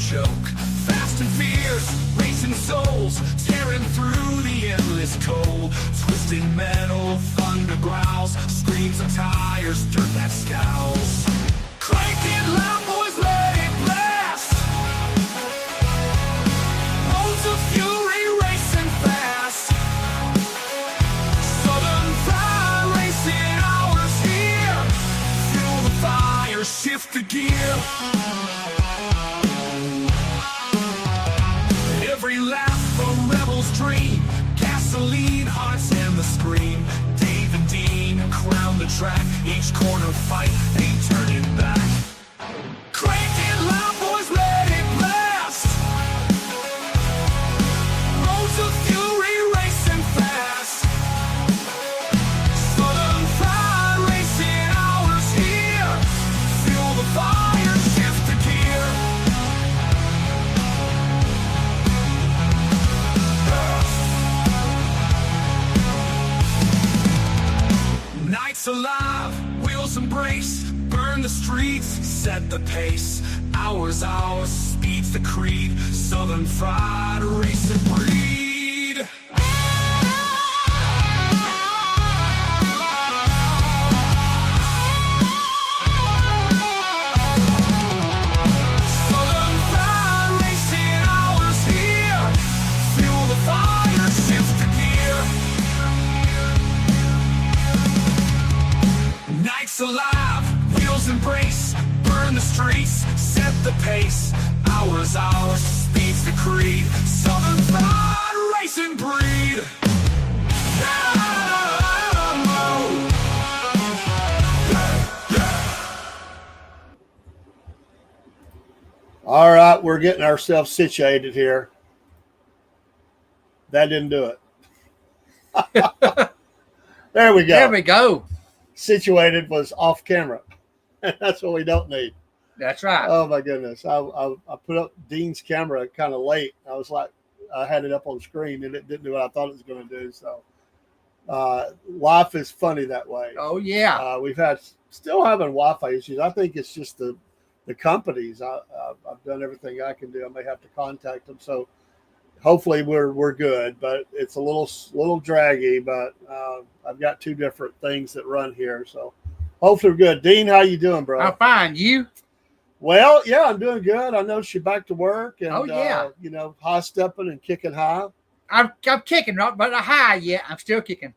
choke. Fast and fierce, racing souls, tearing through the endless cold. Twisting metal, thunder growls, screams of tires, dirt that scowls. Crank it loud, boys, let it blast. Modes of fury racing fast. Southern Pride Racing Hour's here. Fuel the fire, shift the gear. Every lap a rebel's dream. Gasoline, hearts, and the scream. Dave and Dean crown the track. Each corner fight, ain't turning back. Crank it loud, boys, let it blast. Roads of fury racing fast. Southern Pride Racing Hour's here. Fuel the fire, shift the gear. Nights alive, wheels embrace, burn the streets, set the pace. Hours, speed's the creed. Southern Fried Racing breed. Southern Fried Racing Hour's here. Fuel the fire, shift the gear. Nights alive, wheels embrace, burn the streets, set the pace. Hours, speed's the creed. Southern Fried Racing breed. All right, we're getting ourselves situated here. That didn't do it. There we go. There we go. Situated was off camera. That's what we don't need. That's right. Oh my goodness. I put up Dean's camera kind of late. I was like, I had it up on the screen and it didn't do what I thought it was going to do. So life is funny that way. Oh yeah. We've still having Wi-Fi issues. I think it's just the companies. I've done everything I can do. I may have to contact them. So hopefully we're good, but it's a little draggy, but I've got two different things that run here. So hopefully we're good. Dean, how you doing, bro? I'm fine. You? Well, yeah, I'm doing good. I know she's back to work and, Oh, yeah. High stepping and kicking high. I'm kicking, not but a high yet. I'm still kicking.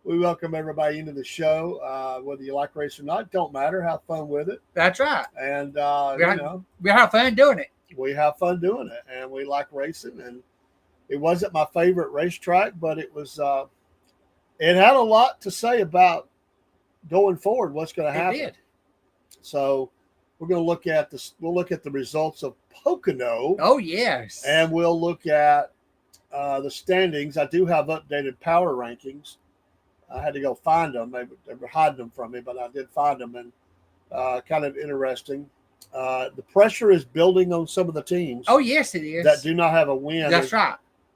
We welcome everybody into the show. Whether you like race or not, don't matter. Have fun with it. That's right. And, we have fun doing it. we have fun doing it, and we like racing. And it wasn't my favorite racetrack, but it was. It had a lot to say about going forward. What's going to happen? It did. So we're going to look at this. We'll look at the results of Pocono. Oh yes. And we'll look at the standings. I do have updated power rankings. I had to go find them. They were hiding them from me, but I did find them, and kind of interesting. The pressure is building on some of the teams. Oh yes, it is. That do not have a win. That's right.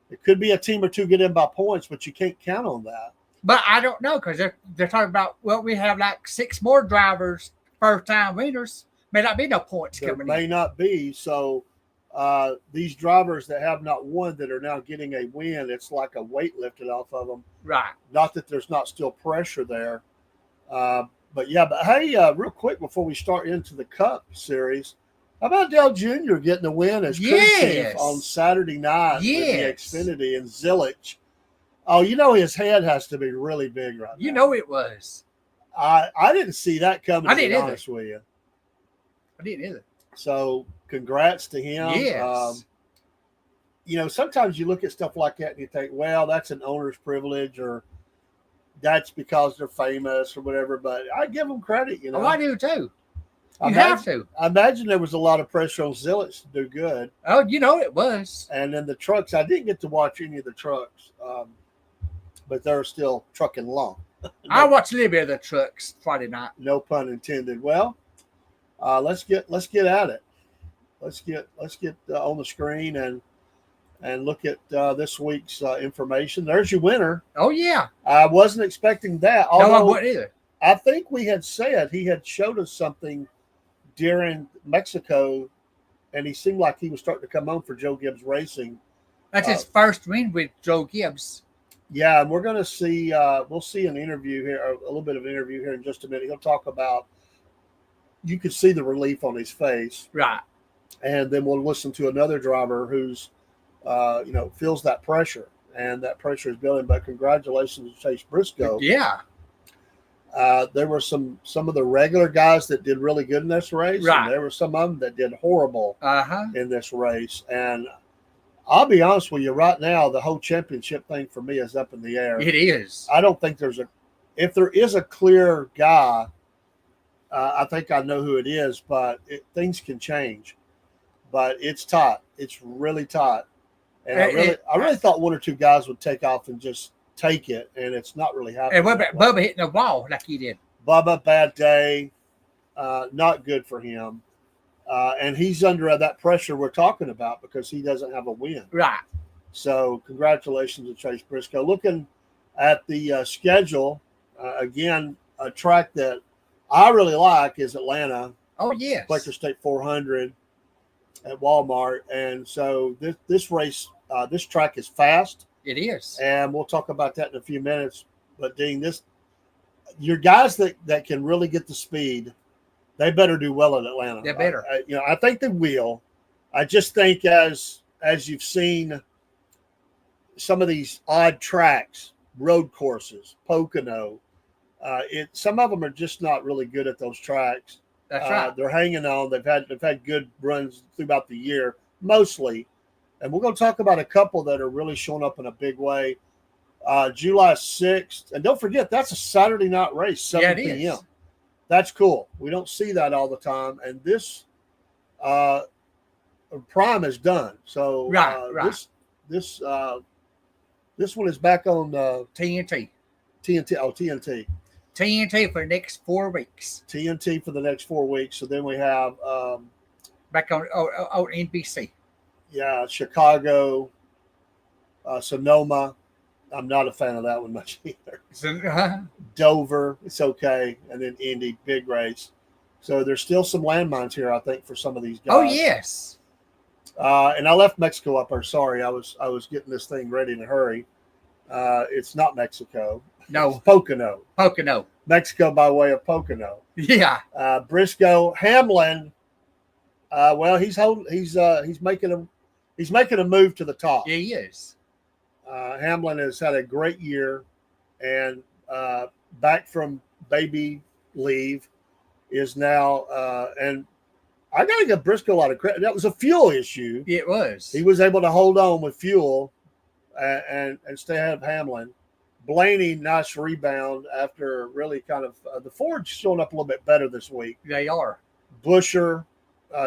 It could be a team or two get in by points, but you can't count on that. But I don't know because they're talking about we have like 6 more drivers, first time winners. May not be no points There coming may in. not be. So these drivers that have not won that are now getting a win, it's like a weight lifted off of them. Right. Not that there's not still pressure there. But hey, real quick before we start into the Cup Series, how about Dale Jr. getting a win as crew chief on Saturday night with the Xfinity and Zillage? Oh, his head has to be really big right now. It was. I didn't see that coming, to be honest with you. I didn't either. So congrats to him. Yes. Sometimes you look at stuff like that and you think, well, that's an owner's privilege or that's because they're famous or whatever. But I give them credit, Oh, I do too. You have to. I imagine there was a lot of pressure on Zillage to do good. Oh, it was. And then the trucks, I didn't get to watch any of the trucks, but they're still trucking along. I watched a little bit of the trucks Friday night. No pun intended. Well, let's get at it. Let's get on the screen and look at this week's information. There's your winner. Oh yeah. I wasn't expecting that. No, I wouldn't either. I think we had said he had showed us something during Mexico and he seemed like he was starting to come on for Joe Gibbs Racing. That's his first win with Joe Gibbs. Yeah, and we're going to see. We'll see an interview here, a little bit of an interview here in just a minute. He'll talk about. You could see the relief on his face, Right. and then we'll listen to another driver who's, feels that pressure, and that pressure is building. But congratulations to Chase Briscoe. Yeah. There were some of the regular guys that did really good in this race, Right. and there were some of them that did horrible Uh-huh. in this race. And I'll be honest with you, right now, the whole championship thing for me is up in the air. It is. I don't think if there is a clear guy, I think I know who it is, but things can change. But it's tight. It's really tight. And I really thought one or two guys would take off and just take it, and it's not really happening. And what about Bubba hitting the wall like he did? Bubba, bad day, not good for him. And he's under that pressure we're talking about because he doesn't have a win. Right. So congratulations to Chase Briscoe. Looking at the schedule, again, a track that I really like is Atlanta. Oh, yes. Quaker State 400 at Walmart. And so this race, this track is fast. It is. And we'll talk about that in a few minutes. But Dean, your guys that can really get the speed, they better do well in Atlanta. They better. I think they will. I just think as you've seen some of these odd tracks, road courses, Pocono, some of them are just not really good at those tracks. That's right. They're hanging on. They've had good runs throughout the year, mostly. And we're going to talk about a couple that are really showing up in a big way. July 6th. And don't forget, that's a Saturday night race, 7 p.m. That's cool. We don't see that all the time. And this Prime is done. So right. This one is back on TNT. TNT. Oh, TNT. TNT for the next 4 weeks. TNT for the next 4 weeks. So then we have back on NBC. Yeah, Chicago, Sonoma. I'm not a fan of that one much either. Dover, it's okay. And then Indy, big race. So there's still some landmines here, I think, for some of these guys. Oh, yes. And I left Mexico up there. Sorry, I was getting this thing ready in a hurry. It's not Mexico. No. It's Pocono. Pocono. Mexico by way of Pocono. Yeah. Briscoe, Hamlin. Well, he's making a move to the top. Yeah, he is. Hamlin has had a great year, and back from baby leave is now. And I got to give Briscoe a lot of credit. That was a fuel issue. It was. He was able to hold on with fuel and stay ahead of Hamlin. Blaney, nice rebound after really kind of the Ford's showing up a little bit better this week. They are. Busher,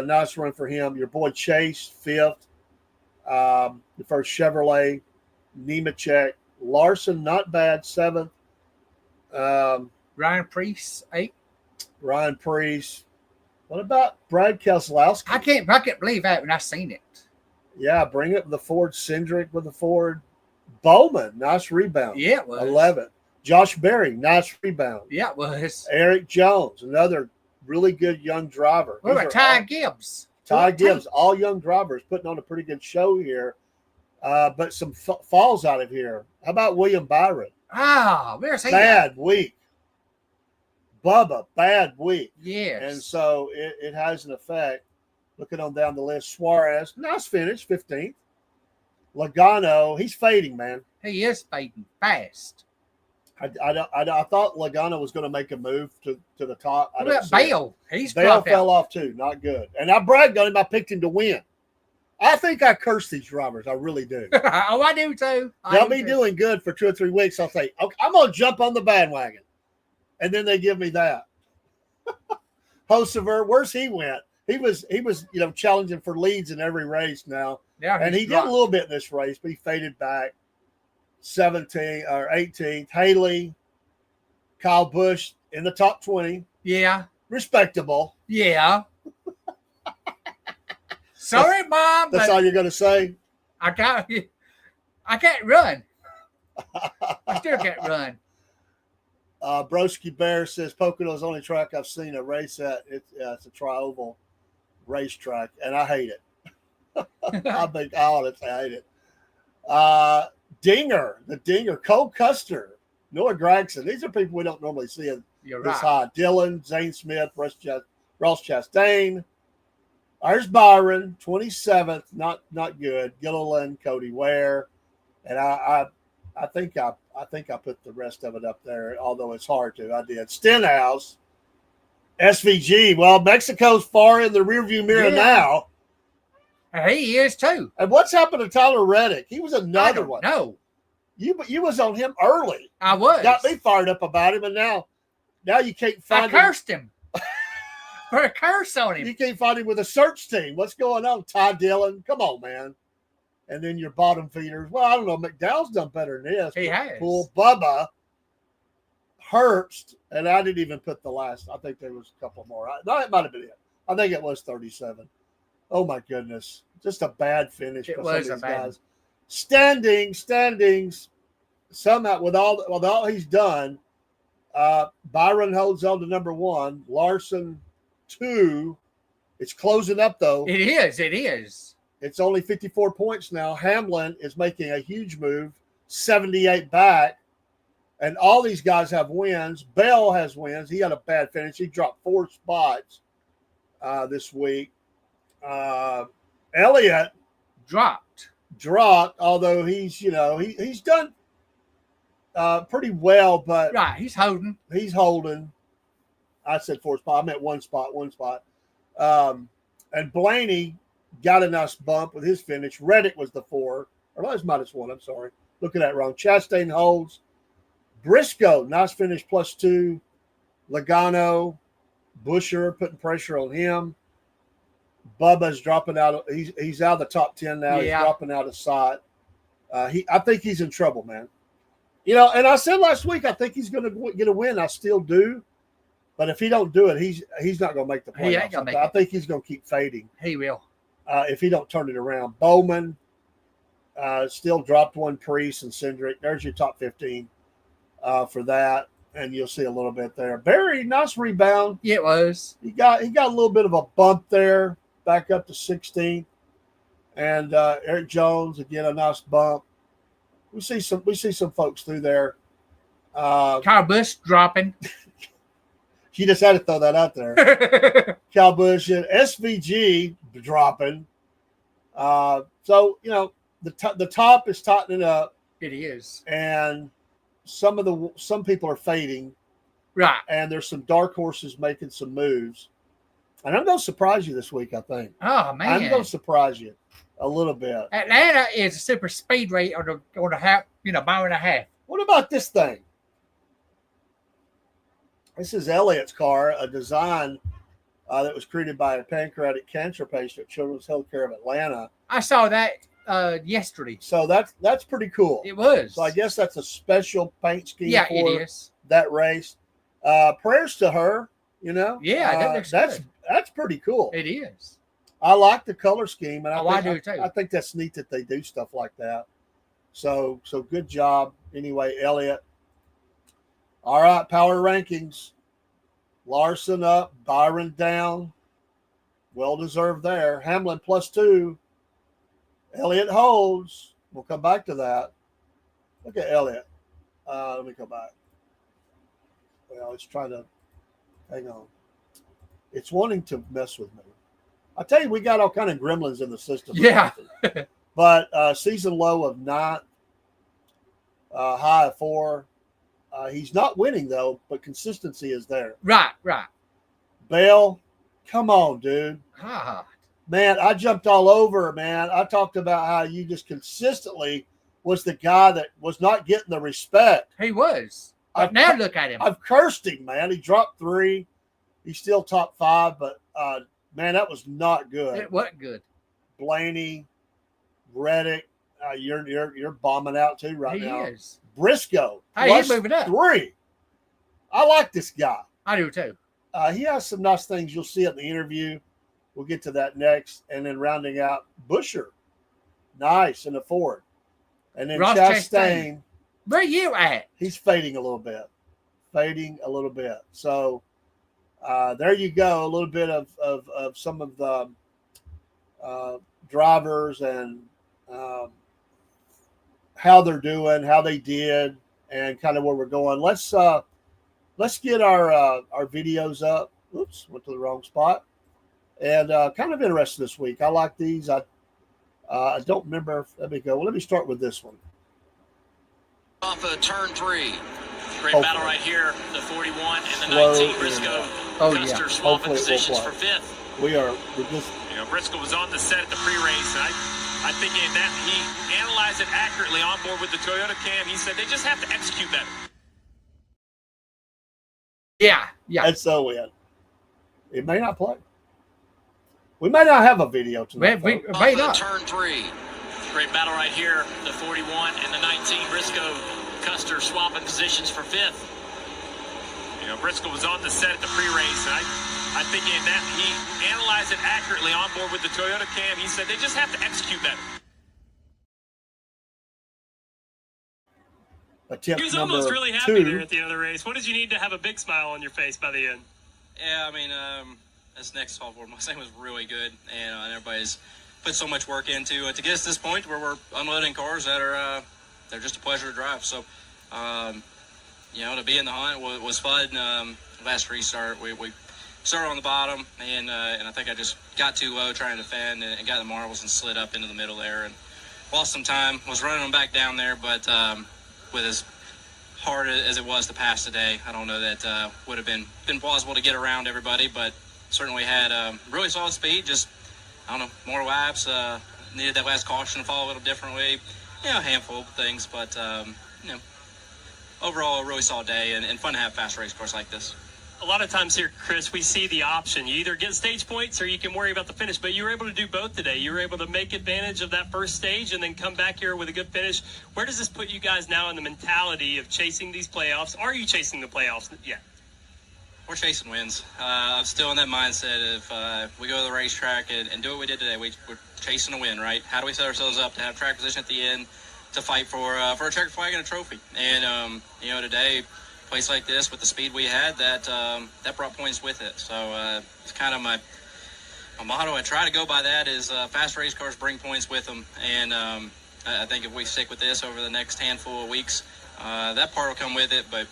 nice run for him. Your boy Chase, 5th. The first Chevrolet. Nemechek. Larson, not bad, 7th. Ryan Priest, 8th. Ryan Priest. What about Brad Keselowski? I can't believe that when I seen it. Yeah, bring it the Ford Cindric with the Ford. Bowman, nice rebound. Yeah, it was. 11th. Josh Berry, nice rebound. Yeah, it was. Eric Jones, another really good young driver. What about Ty Gibbs? Ty Gibbs, all young drivers putting on a pretty good show here. But some falls out of here. How about William Byron? Where's he? Bad week. Bubba, bad week. Yes. And so it has an effect. Looking on down the list, Suarez, nice finish, 15th. Logano, he's fading, man. He is fading fast. I thought Logano was going to make a move to the top. What about Bale? He's Bale fell off too. Not good. And I bragged on him. I picked him to win. I think I curse these drivers. I really do. Oh, I do too. They'll be doing good for 2 or 3 weeks. I'll say, okay, I'm going to jump on the bandwagon. And then they give me that. Hosever, where's he went? He was challenging for leads in every race now. Yeah, and he did a little bit in this race, but he faded back. 17th or 18th. Haley, Kyle Busch in the top 20. Yeah. Respectable. Yeah. Sorry, Mom. That's all you're going to say? I can't run. I still can't run. Broski Bear says Pocono's the only track I've seen a race at. It's a tri-oval. racetrack, and I hate it. I honestly hate it. The Dinger, Cole Custer, Noah Gregson. These are people we don't normally see You're this right. high. Dylan, Zane Smith, Ross Chastain. There's Byron, 27th, not good. Gilliland, Cody Ware, and I think I put the rest of it up there, although it's hard to. I did. Stenhouse, SVG. Well, Mexico's far in the rearview mirror now. He is too. And what's happened to Tyler Reddick? He was another one. No, You was on him early. I was. Got me fired up about him, and now you can't find him. I cursed him. Put a curse on him. You can't find him with a search team. What's going on? Ty Dillon. Come on, man. And then your bottom feeders. Well, I don't know. McDowell's done better than this. He has. Poole, Bubba, Herbst, and I didn't even put the last. I think there was a couple more. No, it might have been it. I think it was 37. Oh, my goodness. Just a bad finish for some of these guys. Standings. Somehow, with all he's done, Byron holds on to number 1. Larson, 2. It's closing up, though. It is. It's only 54 points now. Hamlin is making a huge move, 78 back. And all these guys have wins. Bell has wins. He had a bad finish. He dropped 4 spots this week. Elliott dropped, although he's done pretty well, but right, he's holding. I said 4 spot. I meant 1 spot. And Blaney got a nice bump with his finish. Reddick was the 4, or that was -1. I'm sorry, looking at it wrong. Chastain holds. Briscoe, nice finish, +2. Logano, Busher putting pressure on him. Bubba's dropping out. He's out of the top 10 now. Yeah. He's dropping out of sight. I think he's in trouble, man. And I said last week I think he's going to get a win. I still do, but if he don't do it, he's not going to make the playoffs. He ain't gonna make I it. think he's going to keep fading. He will. If he don't turn it around. Bowman still dropped 1. Priest and Cindric. There's your top 15 for that, and you'll see a little bit there. Barry, nice rebound. Yeah, it was. He got a little bit of a bump there, back up to 16th. And Eric Jones again, a nice bump. We see some folks through there. Kyle Busch dropping. She just had to throw that out there. Kyle Busch and SVG dropping. So the top is tightening up. It is. And some people are fading. Right. And there's some dark horses making some moves. And I'm going to surprise you this week, I think. Oh, man. I'm going to surprise you a little bit. Atlanta is a super speedway on the half, mile and a half. What about this thing? This is Elliott's car, a design that was created by a pancreatic cancer patient at Children's Healthcare of Atlanta. I saw that yesterday. So that's pretty cool. It was. So I guess that's a special paint scheme Yeah, for it is. that race. Prayers to her, Yeah, that's pretty cool. It is. I like the color scheme, and I do too. I think that's neat that they do stuff like that. So good job. Anyway, Elliott. All right, power rankings. Larson up, Byron down. Well deserved there. Hamlin +2. Elliott holds. We'll come back to that. Look at Elliott. Let me go back. Well, it's trying to hang on. It's wanting to mess with me. I tell you, we got all kind of gremlins in the system. Yeah. But season low of 9, high of 4. He's not winning, though, but consistency is there. Right. Bell, come on, dude. Ah. Man, I jumped all over, man. I talked about how you just consistently was the guy that was not getting the respect. He was. But now look at him. I've cursed him, man. He dropped 3. He's still top 5, but, man, that was not good. It wasn't good. Blaney, Reddick, you're bombing out too right now. He is. Briscoe, Hey, he's moving up. 3. I like this guy. I do too. He has some nice things you'll see at the interview. We'll get to that next. And then rounding out Busher. Nice in the Ford. And then Ross Chastain. Where you at? He's fading a little bit. So there you go. A little bit of some of the drivers and how they're doing, how they did, and kind of where we're going. Let's get our videos up. Oops, went to the wrong spot. And kind of interesting this week. I like these. I don't remember. Let me go. Well, let me start with this one. Off of turn 3. Great Hopefully. battle right here. The 41 and the Slow 19. Briscoe. Oh, Custer yeah. swapping Hopefully it will positions play. for 5th. We're just You know, Briscoe was on the set at the pre-race, and I think in that he analyzed it accurately on board with the Toyota Cam. He said they just have to execute better. Yeah. that's so weird. It may not play. We may not have a video tonight. We folks. may Off not. of turn 3. Great battle right here. The 41 and the 19. Briscoe. Custer swapping positions for 5th. You know, Briscoe was on the set at the pre-race, and I think in that he analyzed it accurately on board with the Toyota Cam. He said they just have to execute better. Attempt He was number almost really happy 2. there at the end of the race. What did you need to have a big smile on your face by the end? Yeah, I mean, this next software Mustang was really good, and everybody's put so much work into it to get us to this point where we're unloading cars that are they're just a pleasure to drive. So, you know, to be in the hunt was fun. Last restart, we started on the bottom, and I think I just got too low trying to defend and got the marbles and slid up into the middle there and lost some time. Was running them back down there, but with as hard as it was to pass today, I don't know that would have been plausible to get around everybody, but certainly had really solid speed. Just, I don't know, more laps. Needed that last caution to fall a little differently. You know, a handful of things, but you know, overall a really solid day and fun to have fast race course like this. A lot of times here, Chris, we see the option. You either get stage points or you can worry about the finish, but you were able to do both today. You were able to make advantage of that first stage and then come back here with a good finish. Where does this put you guys now in the mentality of chasing these playoffs? Are you chasing the playoffs yet? We're chasing wins. I'm still in that mindset of we go to the racetrack and do what we did today. We're chasing a win, right? How do we set ourselves up to have track position at the end to fight for a checker flag and a trophy? And, you know, today, a place like this with the speed we had, that brought points with it. So it's kind of my motto. I try to go by that is fast race cars bring points with them. And I think if we stick with this over the next handful of weeks, that part will come with it. But,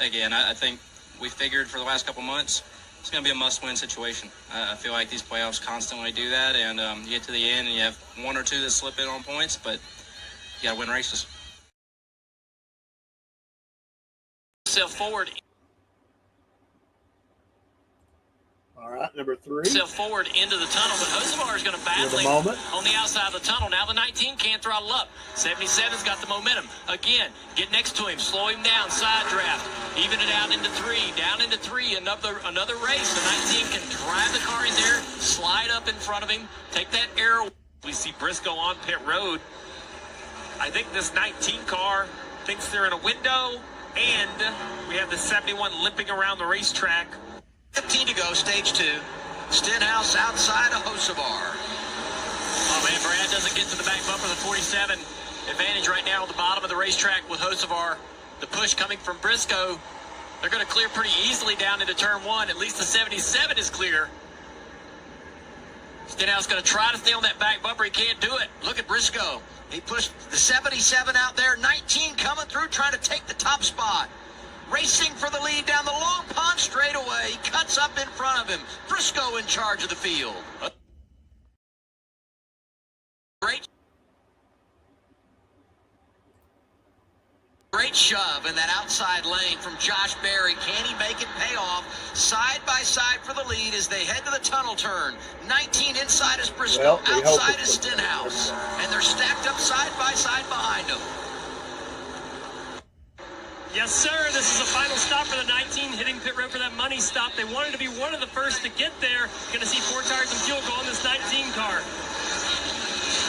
again, I think we figured for the last couple months, it's going to be a must-win situation. I feel like these playoffs constantly do that, and you get to the end and you have one or two that slip in on points, but you got to win races. Self forward. All right, number 3. Self forward into the tunnel, but Hosevar is going to battle moment. on the outside of the tunnel. Now the 19 can't throttle up. 77's got the momentum. Again, get next to him, slow him down, side draft, even it out into 3, down into 3, another race. The 19 can drive the car in there, slide up in front of him, take that arrow. We see Briscoe on pit road. I think this 19 car thinks they're in a window, and we have the 71 limping around the racetrack. 15 to go, stage 2. Stenhouse outside of Hosevar. Oh, man, Brad doesn't get to the back bumper. The 47 advantage right now on the bottom of the racetrack with Hosevar. The push coming from Briscoe. They're going to clear pretty easily down into turn 1. At least the 77 is clear. Stenhouse going to try to stay on that back bumper. He can't do it. Look at Briscoe. He pushed the 77 out there. 19 coming through, trying to take the top spot. Racing for the lead down the long pond straightaway. He cuts up in front of him. Briscoe in charge of the field. Great shove in that outside lane from Josh Berry. Can he make it pay off? Side by side for the lead as they head to the tunnel turn. 19 inside is Briscoe. Well, outside is Stenhouse. And they're stacked up side by side behind him. Yes, sir. This is the final stop for the 19, hitting pit road for that money stop. They wanted to be one of the first to get there. Going to see 4 tires and fuel go on this 19 car.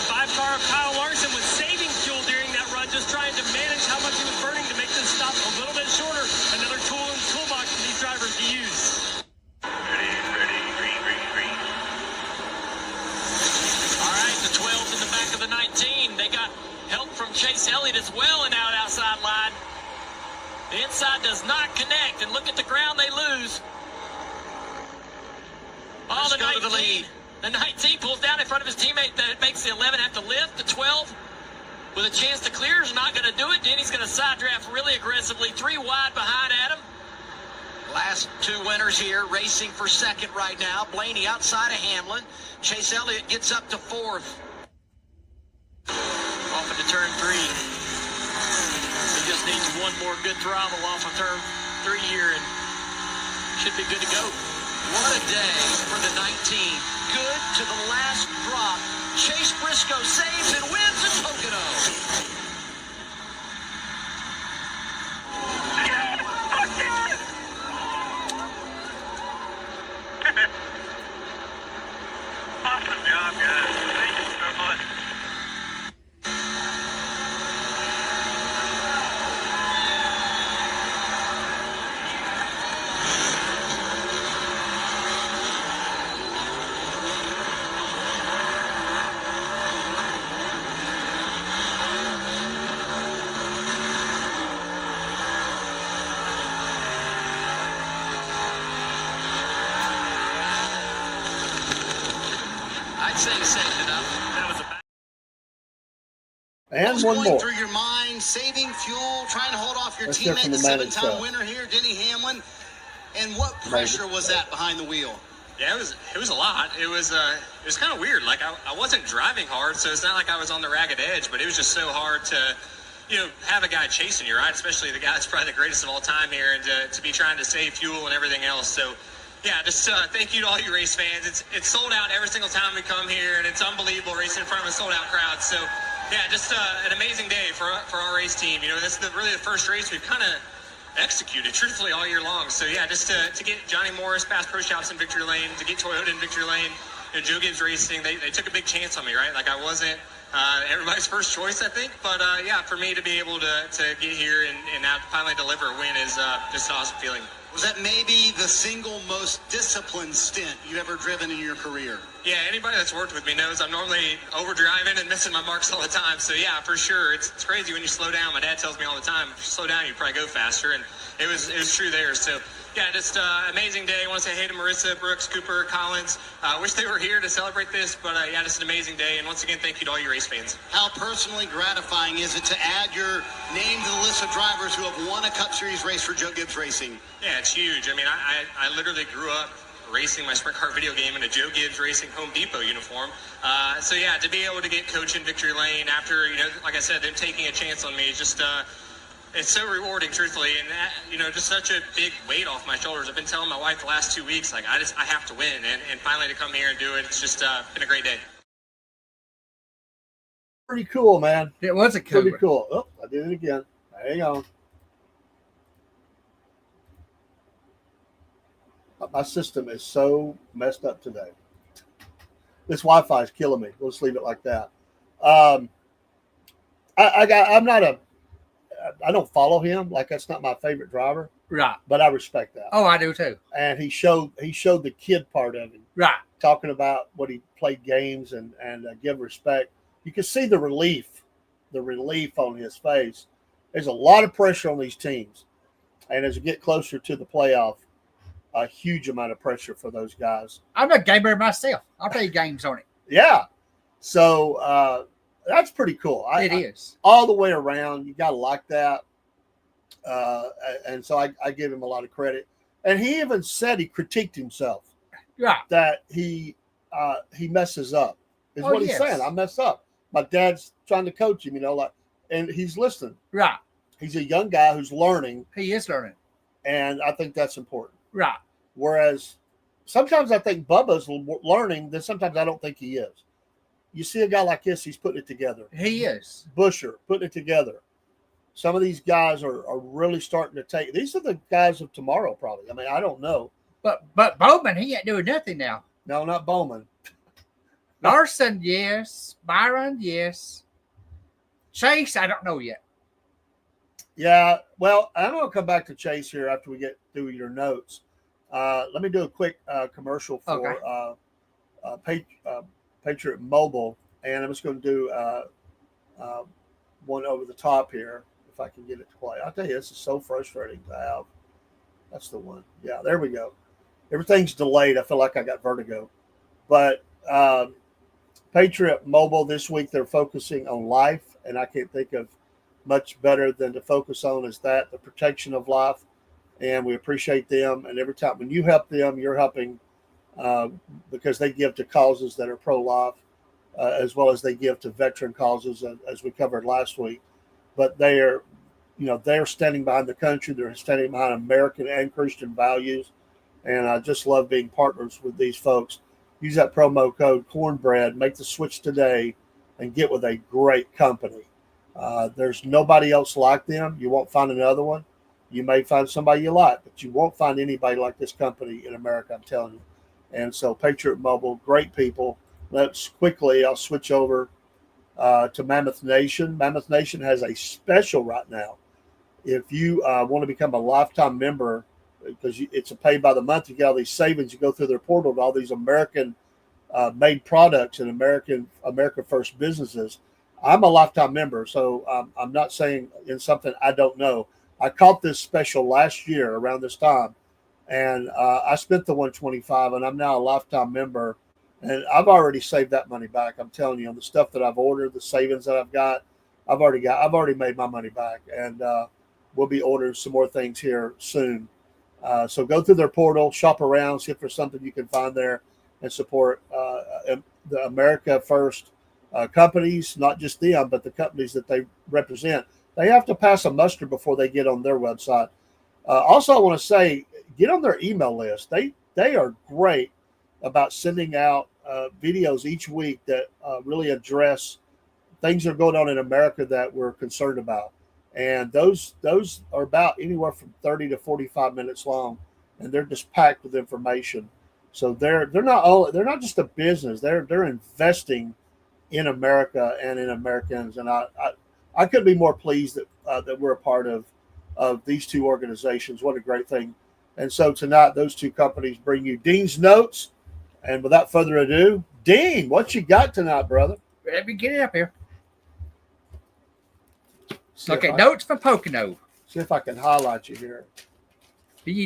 5-car Kyle Larson was saving fuel during that run, just trying to manage how much he was burning to make this stop a little bit shorter. Another tool in the toolbox for these drivers to use. Ready, green. All right, the 12's in the back of the 19. They got help from Chase Elliott as well and outside line. The inside does not connect, and look at the ground they lose. Oh, Let's the go to 19. the lead. The 19 pulls down in front of his teammate. That makes the 11 have to lift. The 12 with a chance to clear is not going to do it. Denny's going to side draft really aggressively. 3 wide behind Adam. Last 2 winners here, racing for second right now. Blaney outside of Hamlin. Chase Elliott gets up to 4th. Off into turn 3. He just needs one more good throttle off of turn 3 here and should be good to go. What a day for the 19. Good to the last drop. Chase Briscoe saves and wins at Pocono. Awesome job, guys. Thank you so much. I'd say safe enough. That was a back. And What's one going more. through your mind, saving fuel, trying to hold off your Let's hear teammate, from the the man 7-time himself. winner here, Denny Hamlin. And what pressure was that behind the wheel? Yeah, it was a lot. It was kind of weird. Like I wasn't driving hard, so it's not like I was on the ragged edge, but it was just so hard to, have a guy chasing you, right? Especially the guy that's probably the greatest of all time here, and to be trying to save fuel and everything else. So, yeah, just thank you to all you race fans. It's sold out every single time we come here, and it's unbelievable racing in front of a sold out crowd. So, yeah, just an amazing day for our race team. This is really the first race we've kind of executed truthfully all year long. So yeah, just to get Johnny Morris past Pro Shops in victory lane, to get Toyota in victory lane, Joe Gibbs Racing, they took a big chance on me, right? Like I wasn't everybody's first choice, I think, but yeah, for me to be able to get here and now finally deliver a win is just an awesome feeling. Was that maybe the single most disciplined stint you've ever driven in your career? Yeah, anybody that's worked with me knows I'm normally over driving and missing my marks all the time. So yeah, for sure, it's crazy when you slow down. My dad tells me all the time, if you slow down, you probably go faster, and it was true there. So yeah, just amazing day. I want to say hey to Marissa, Brooks, Cooper, Collins. Wish they were here to celebrate this, but yeah, just an amazing day. And once again, thank you to all you race fans. How personally gratifying is it to add your name to the list of drivers who have won a Cup Series race for Joe Gibbs Racing? Yeah, it's huge. I mean, I literally grew up racing my sprint car video game in a Joe Gibbs Racing Home Depot uniform. So yeah, to be able to get coach in victory lane after, like I said, them taking a chance on me is just, it's so rewarding, truthfully, and that, just such a big weight off my shoulders. I've been telling my wife the last 2 weeks, like, I have to win, and finally to come here and do it, it's just been a great day. Pretty cool, man. It was a cool. Pretty cool. Oh, I did it again. Hang on. My system is so messed up today. This Wi-Fi is killing me. We'll just leave it like that. I don't follow him. Like, that's not my favorite driver. Right. But I respect that. Oh, I do too. And he showed the kid part of him. Right. Talking about what he played games and give respect. You can see the relief on his face. There's a lot of pressure on these teams. And as you get closer to the playoff, a huge amount of pressure for those guys. I'm a gamer myself. I play games on it. Yeah. So that's pretty cool. It is. All the way around. You got to like that. And so I give him a lot of credit. And he even said he critiqued himself. Right. That he messes up. Is what he's saying. I mess up. My dad's trying to coach him, and he's listening. Right. He's a young guy who's learning. He is learning. And I think that's important. Right. Whereas sometimes I think Bubba's learning, then sometimes I don't think he is. You see a guy like this, he's putting it together. He is. Busher, putting it together. Some of these guys are really starting to take. These are the guys of tomorrow, probably. I mean, I don't know. But Bowman, he ain't doing nothing now. No, not Bowman. Larson, yes. Byron, yes. Chase, I don't know yet. Yeah, well, I'm going to come back to Chase here after we get through your notes. Let me do a quick commercial for Patriot Mobile, and I'm just going to do one over the top here, if I can get it to play. I'll tell you, this is so frustrating to have. That's the one. Yeah, there we go. everything's delayed. I feel like I got vertigo. But Patriot Mobile this week, they're focusing on life, and I can't think of much better than to focus on is that the protection of life. And we appreciate them. And every time when you help them, you're helping because they give to causes that are pro-life, as well as they give to veteran causes, as we covered last week. But they're standing behind the country. They're standing behind American and Christian values. And I just love being partners with these folks. Use that promo code Cornbread, make the switch today, and get with a great company. There's nobody else like them. You won't find another one. You may find somebody you like, but you won't find anybody like this company in America, I'm telling you. And so Patriot Mobile, great people. I'll switch over to Mammoth Nation. Mammoth Nation has a special right now. If you want to become a lifetime member, because it's a pay by the month, you get all these savings. You go through their portal to all these American made products and America First businesses. I'm a lifetime member, so I'm not saying in something I don't know. I caught this special last year around this time, and I spent the $125, and I'm now a lifetime member, and I've already saved that money back. I'm telling you, on the stuff that I've ordered, the savings that I've got, I've already made my money back, and we'll be ordering some more things here soon. So go through their portal, shop around, see if there's something you can find there, and support the America First companies, not just them, but the companies that they represent. They have to pass a muster before they get on their website. Also, I want to say, get on their email list. They are great about sending out videos each week that really address things that are going on in America that we're concerned about. And those are about anywhere from 30 to 45 minutes long, and they're just packed with information. So they're not just a business. They're investing in America and in Americans. And I couldn't be more pleased that we're a part of these two organizations. What a great thing. And so tonight, those two companies bring you Dean's Notes. And without further ado, Dean, what you got tonight, brother? Let me get it up here. Okay, notes from Pocono. See if I can highlight you here.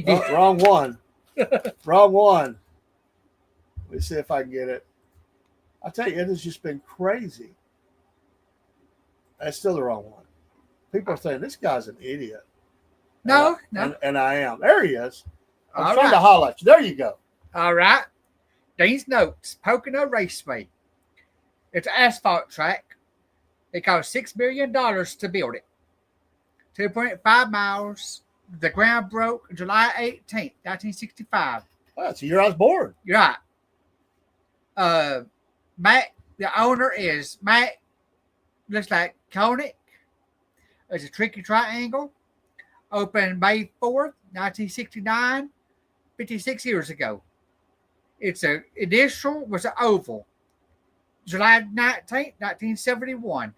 Oh, wrong one. Wrong one. Let me see if I can get it. I tell you, it has just been crazy. That's still the wrong one. People are saying this guy's an idiot. No. And I am. There he is. I'm All trying right. to highlight you. There you go. All right. Dean's Notes, Pocono Raceway. It's an asphalt track. It cost $6 million to build it. 2.5 miles. The ground broke July 18th, 1965. Well, that's the year I was born. You're right. Matt, the owner is Matt, looks like Koenig. It's a tricky triangle. Opened May 4th, 1969, 56 years ago. Its initial was an oval. July 19th, 1971.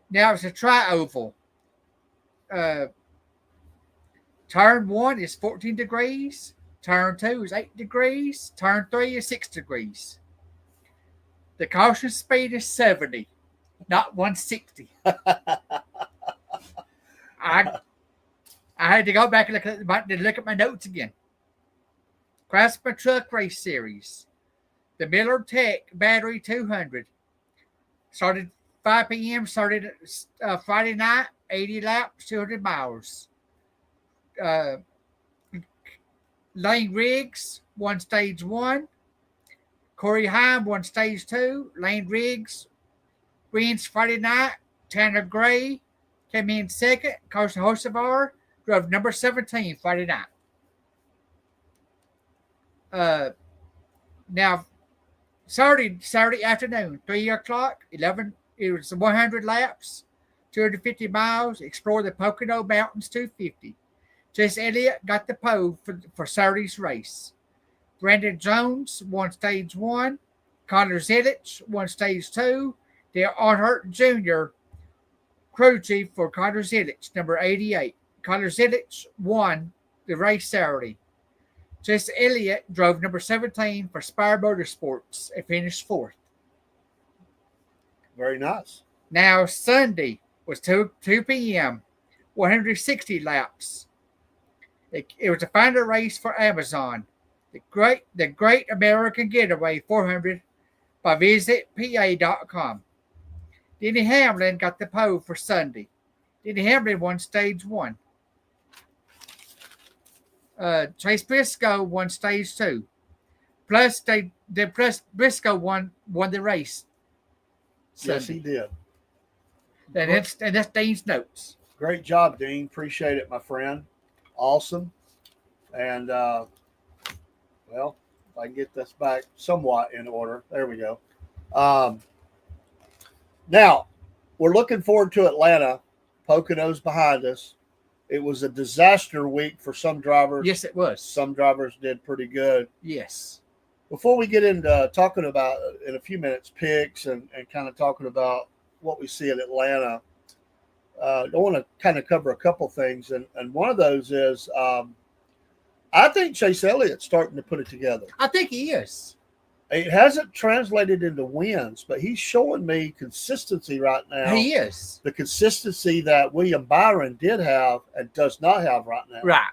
Now it's a tri-oval. Turn 1 is 14 degrees. Turn 2 is 8 degrees. Turn 3 is 6 degrees. The caution speed is 70, not 160. I had to go back and look at my notes again. Craftsman Truck Race Series. The Miller Tech Battery 200. Started 5 p.m. Started Friday night. 80 laps, 200 miles. Lane Riggs won stage 1. Corey Heim won stage 2. Lane Riggs wins Friday night. Tanner Gray came in second. Carson Hosevar drove number 17 Friday night. Now, Saturday afternoon, 3 o'clock, 11. It was 100 laps, 250 miles. Explore the Pocono Mountains 250. Chase Elliott got the pole for Saturday's race. Brandon Jones won stage 1. Connor Zilich won stage 2. Dale Earnhardt Jr. crew chief for Connor Zilich, number 88. Connor Zilich won the race Saturday. Chase Elliott drove number 17 for Spire Motorsports and finished 4th. Very nice. Now, Sunday was 2 p.m., 160 laps. It was a final race for Amazon. The Great American Getaway 400 by visitpa.com. Denny Hamlin got the pole for Sunday. Denny Hamlin won stage 1. Chase Briscoe won stage 2. Plus, Briscoe won the race. Sunday. Yes, he did. And that's Dean's notes. Great job, Dean. Appreciate it, my friend. Awesome. And, well, if I can get this back somewhat in order. There we go. Now, we're looking forward to Atlanta. Pocono's behind us. It was a disaster week for some drivers. Yes, it was. Some drivers did pretty good. Yes. Before we get into talking about, in a few minutes, picks and kind of talking about what we see in Atlanta, I want to kind of cover a couple things. And one of those is I think Chase Elliott's starting to put it together. I think he is. It hasn't translated into wins, but he's showing me consistency right now. He is. The consistency that William Byron did have and does not have right now. Right.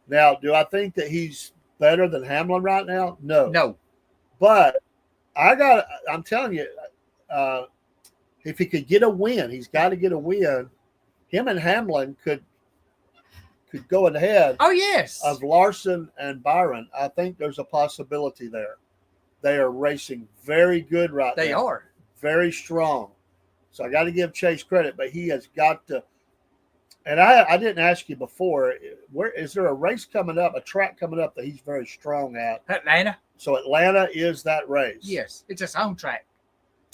Now, do I think that he's better than Hamlin right now? No. No. But I'm telling you, if he could get a win, he's got to get a win. Him and Hamlin could go ahead. Oh, yes. Of Larson and Byron. I think there's a possibility there. They are racing very good right now. They are. Very strong. So I got to give Chase credit, but he has got to. And I didn't ask you before, where is there a race coming up, a track coming up that he's very strong at? Atlanta. So Atlanta is that race. Yes, it's his home track.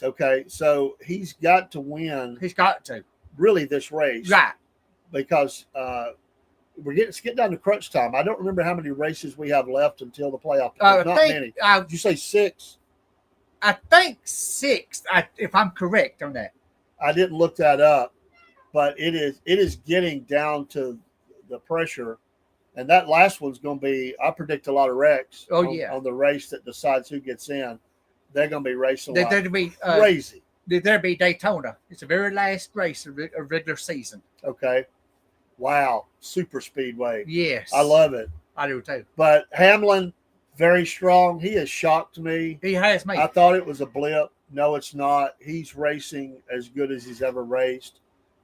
Okay, so he's got to win. He's got to. Really this race. Right. Because it's getting down to crunch time. I don't remember how many races we have left until the playoff. Not many. Did you say 6? I think 6, if I'm correct on that. I didn't look that up, but it is getting down to the pressure. And that last one's going to be, I predict a lot of wrecks on the race that decides who gets in. They're going to be racing crazy. There'll be Daytona. It's the very last race of regular season. Okay. Wow. Super speedway. Yes. I love it. I do too. But Hamlin, very strong. He has shocked me. He has me. I thought it was a blip. No, it's not. He's racing as good as he's ever raced.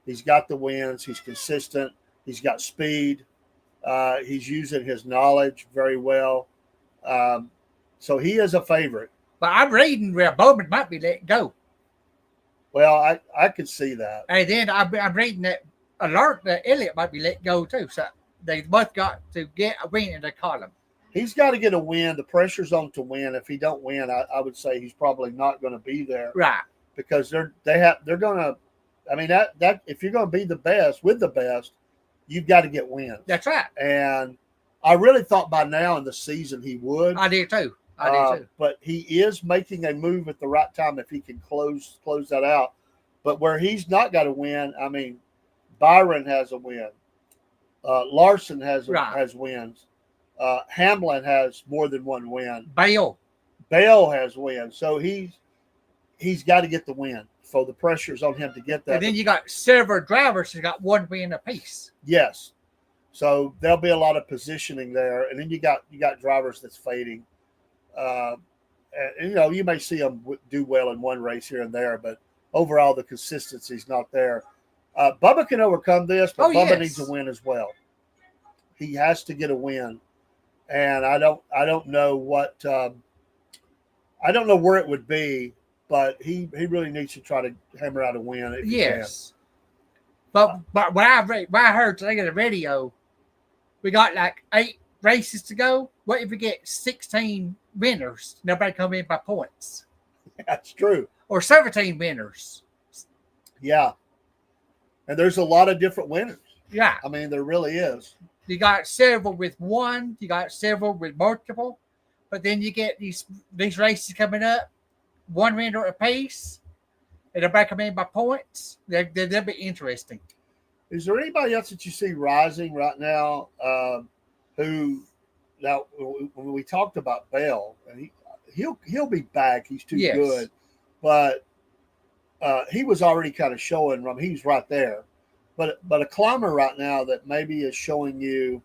He's got the wins. He's consistent. He's got speed. He's using his knowledge very well. So he is a favorite. But I'm reading where Bowman might be let go. Well, I could see that. And then I'm reading that alert that Elliott might be let go too. So they both got to get a win in the column. He's got to get a win. The pressure's on to win. If he don't win, I would say he's probably not going to be there. Right. Because they're going to. I mean that if you're going to be the best with the best, you've got to get wins. That's right. And I really thought by now in the season he would. I did too. I did too. But he is making a move at the right time if he can close that out. But where he's not got a win, I mean, Byron has a win. Larson has wins. Hamlin has more than one win. Bale has wins. So he's got to get the win. So the pressure's on him to get that. And then you got several drivers who got one win apiece. Yes. So there'll be a lot of positioning there. And then you got drivers that's fading. And you may see them do well in one race here and there, but overall the consistency's not there. Bubba can overcome this, but Bubba needs a win as well. He has to get a win. And I don't know what I don't know where it would be, but he really needs to try to hammer out a win if he can. But what I heard today on the radio, we got like 8 races to go. What if we get 16 winners? Nobody come in by points. That's true. Or 17 winners. Yeah. And there's a lot of different winners. Yeah. I mean, there really is. You got several with one. You got several with multiple. But then you get these races coming up, one winner apiece, and everybody come in by points. They'll be interesting. Is there anybody else that you see rising right now who now when we talked about Bell, and he'll be back. He's too good. But he was already kind of showing he's right there. But a climber right now that maybe is showing you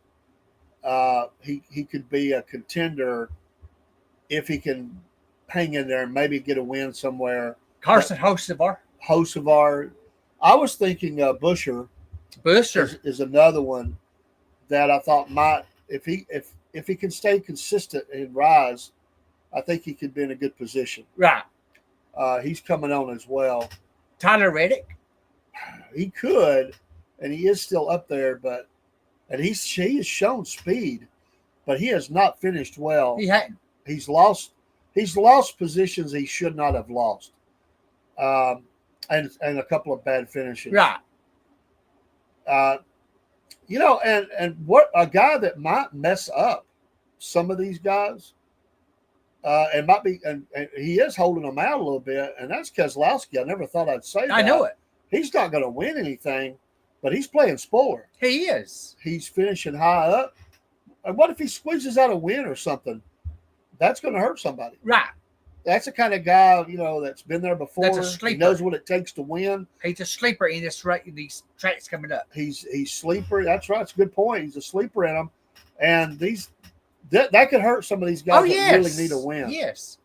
he could be a contender if he can hang in there and maybe get a win somewhere. Carson Hocevar. I was thinking Busher is another one that I thought might, if he can stay consistent and rise, I think he could be in a good position. Right. He's coming on as well. Tyler Reddick. He could, and he is still up there, and he has shown speed, but he has not finished well. He hadn't. He's lost positions he should not have lost, and a couple of bad finishes. Right. And what a guy that might mess up some of these guys, and might be, and he is holding them out a little bit, and that's Keselowski. I never thought I'd say that. I know it. He's not going to win anything, but he's playing spoiler. He is. He's finishing high up. And what if he squeezes out a win or something? That's going to hurt somebody. Right. That's the kind of guy, that's been there before. That's a sleeper. He knows what it takes to win. He's a sleeper in these tracks coming up. He's sleeper. That's right. It's a good point. He's a sleeper in them. And that could hurt some of these guys that really need a win. Yes.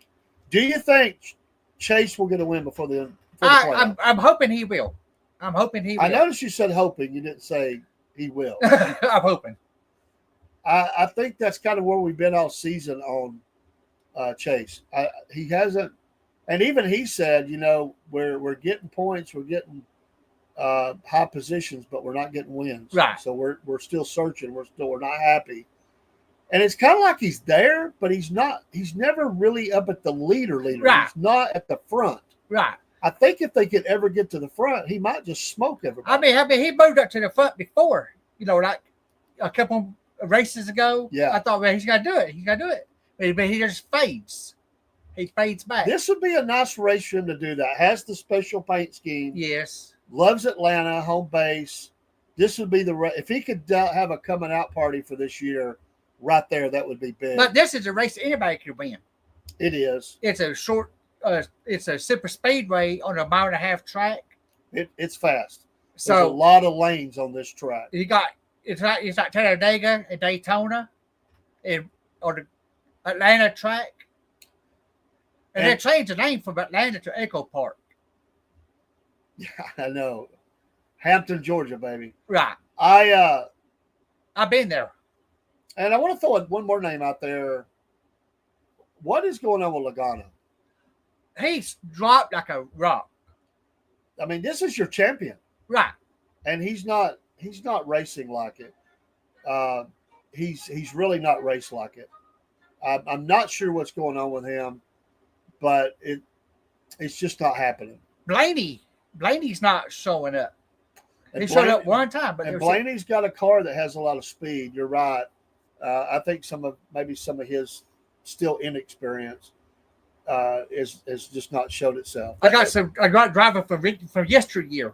Do you think Chase will get a win before the playoff? I'm hoping he will. I noticed you said hoping. You didn't say he will. I'm hoping. I think that's kind of where we've been all season on Chase. He hasn't, and even he said, we're getting points, we're getting high positions, but we're not getting wins. Right. So we're still searching. We're not happy. And it's kind of like he's there, but he's not. He's never really up at the leader. Right. He's not at the front. Right. I think if they could ever get to the front, he might just smoke everybody. I mean, he moved up to the front before, like a couple races ago. Yeah. I thought, he's got to do it. But he just fades. He fades back. This would be a nice race for him to do that. Has the special paint scheme. Yes. Loves Atlanta, home base. This would be if he could have a coming out party for this year, right there, that would be big. But this is a race anybody could win. It is. It's a short. It's a super speedway on a 1.5 mile track. It's fast. So there's a lot of lanes on this track. It's like Talladega and Daytona, or the Atlanta track, and they changed the name from Atlanta to Echo Park. Yeah, I know. Hampton, Georgia, baby. Right. I've been there. And I want to throw one more name out there. What is going on with Logano? He's dropped like a rock. I mean, this is your champion. Right. And he's not racing like it. He's really not raced like it. I'm not sure what's going on with him, but it's just not happening. Blaney's not showing up. He showed up one time, but Blaney's got a car that has a lot of speed. You're right. I think some of his still inexperience is just not showed itself. I got a driver from yesteryear.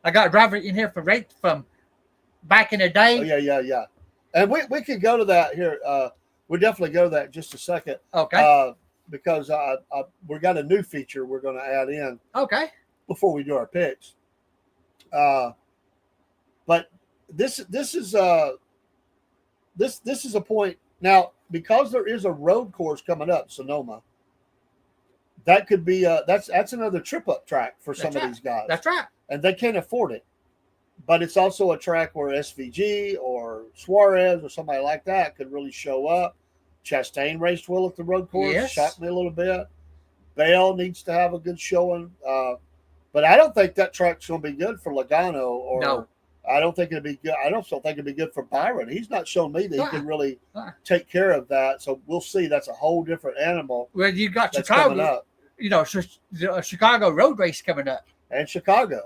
I got a driver in here from back in the day. Oh, yeah. And we can go to that here. We'll definitely go to that in just a second. Okay. Because we got a new feature we're going to add in. Okay. Before we do our picks. But this is a point now, because there is a road course coming up, Sonoma. That could be that's another trip up track for some of these guys. That's right. And they can't afford it. But it's also a track where SVG or Suarez or somebody like that could really show up. Chastain raced well at the road course. Yes. Shocked me a little bit. Bale needs to have a good showing. But I don't think that track's going to be good for Logano. No. I don't think it'd be good. I don't think it'd be good for Byron. He's not shown me that he can really take care of that. So we'll see. That's a whole different animal. Well, you got that's Chicago. coming up. Chicago road race coming up. And Chicago.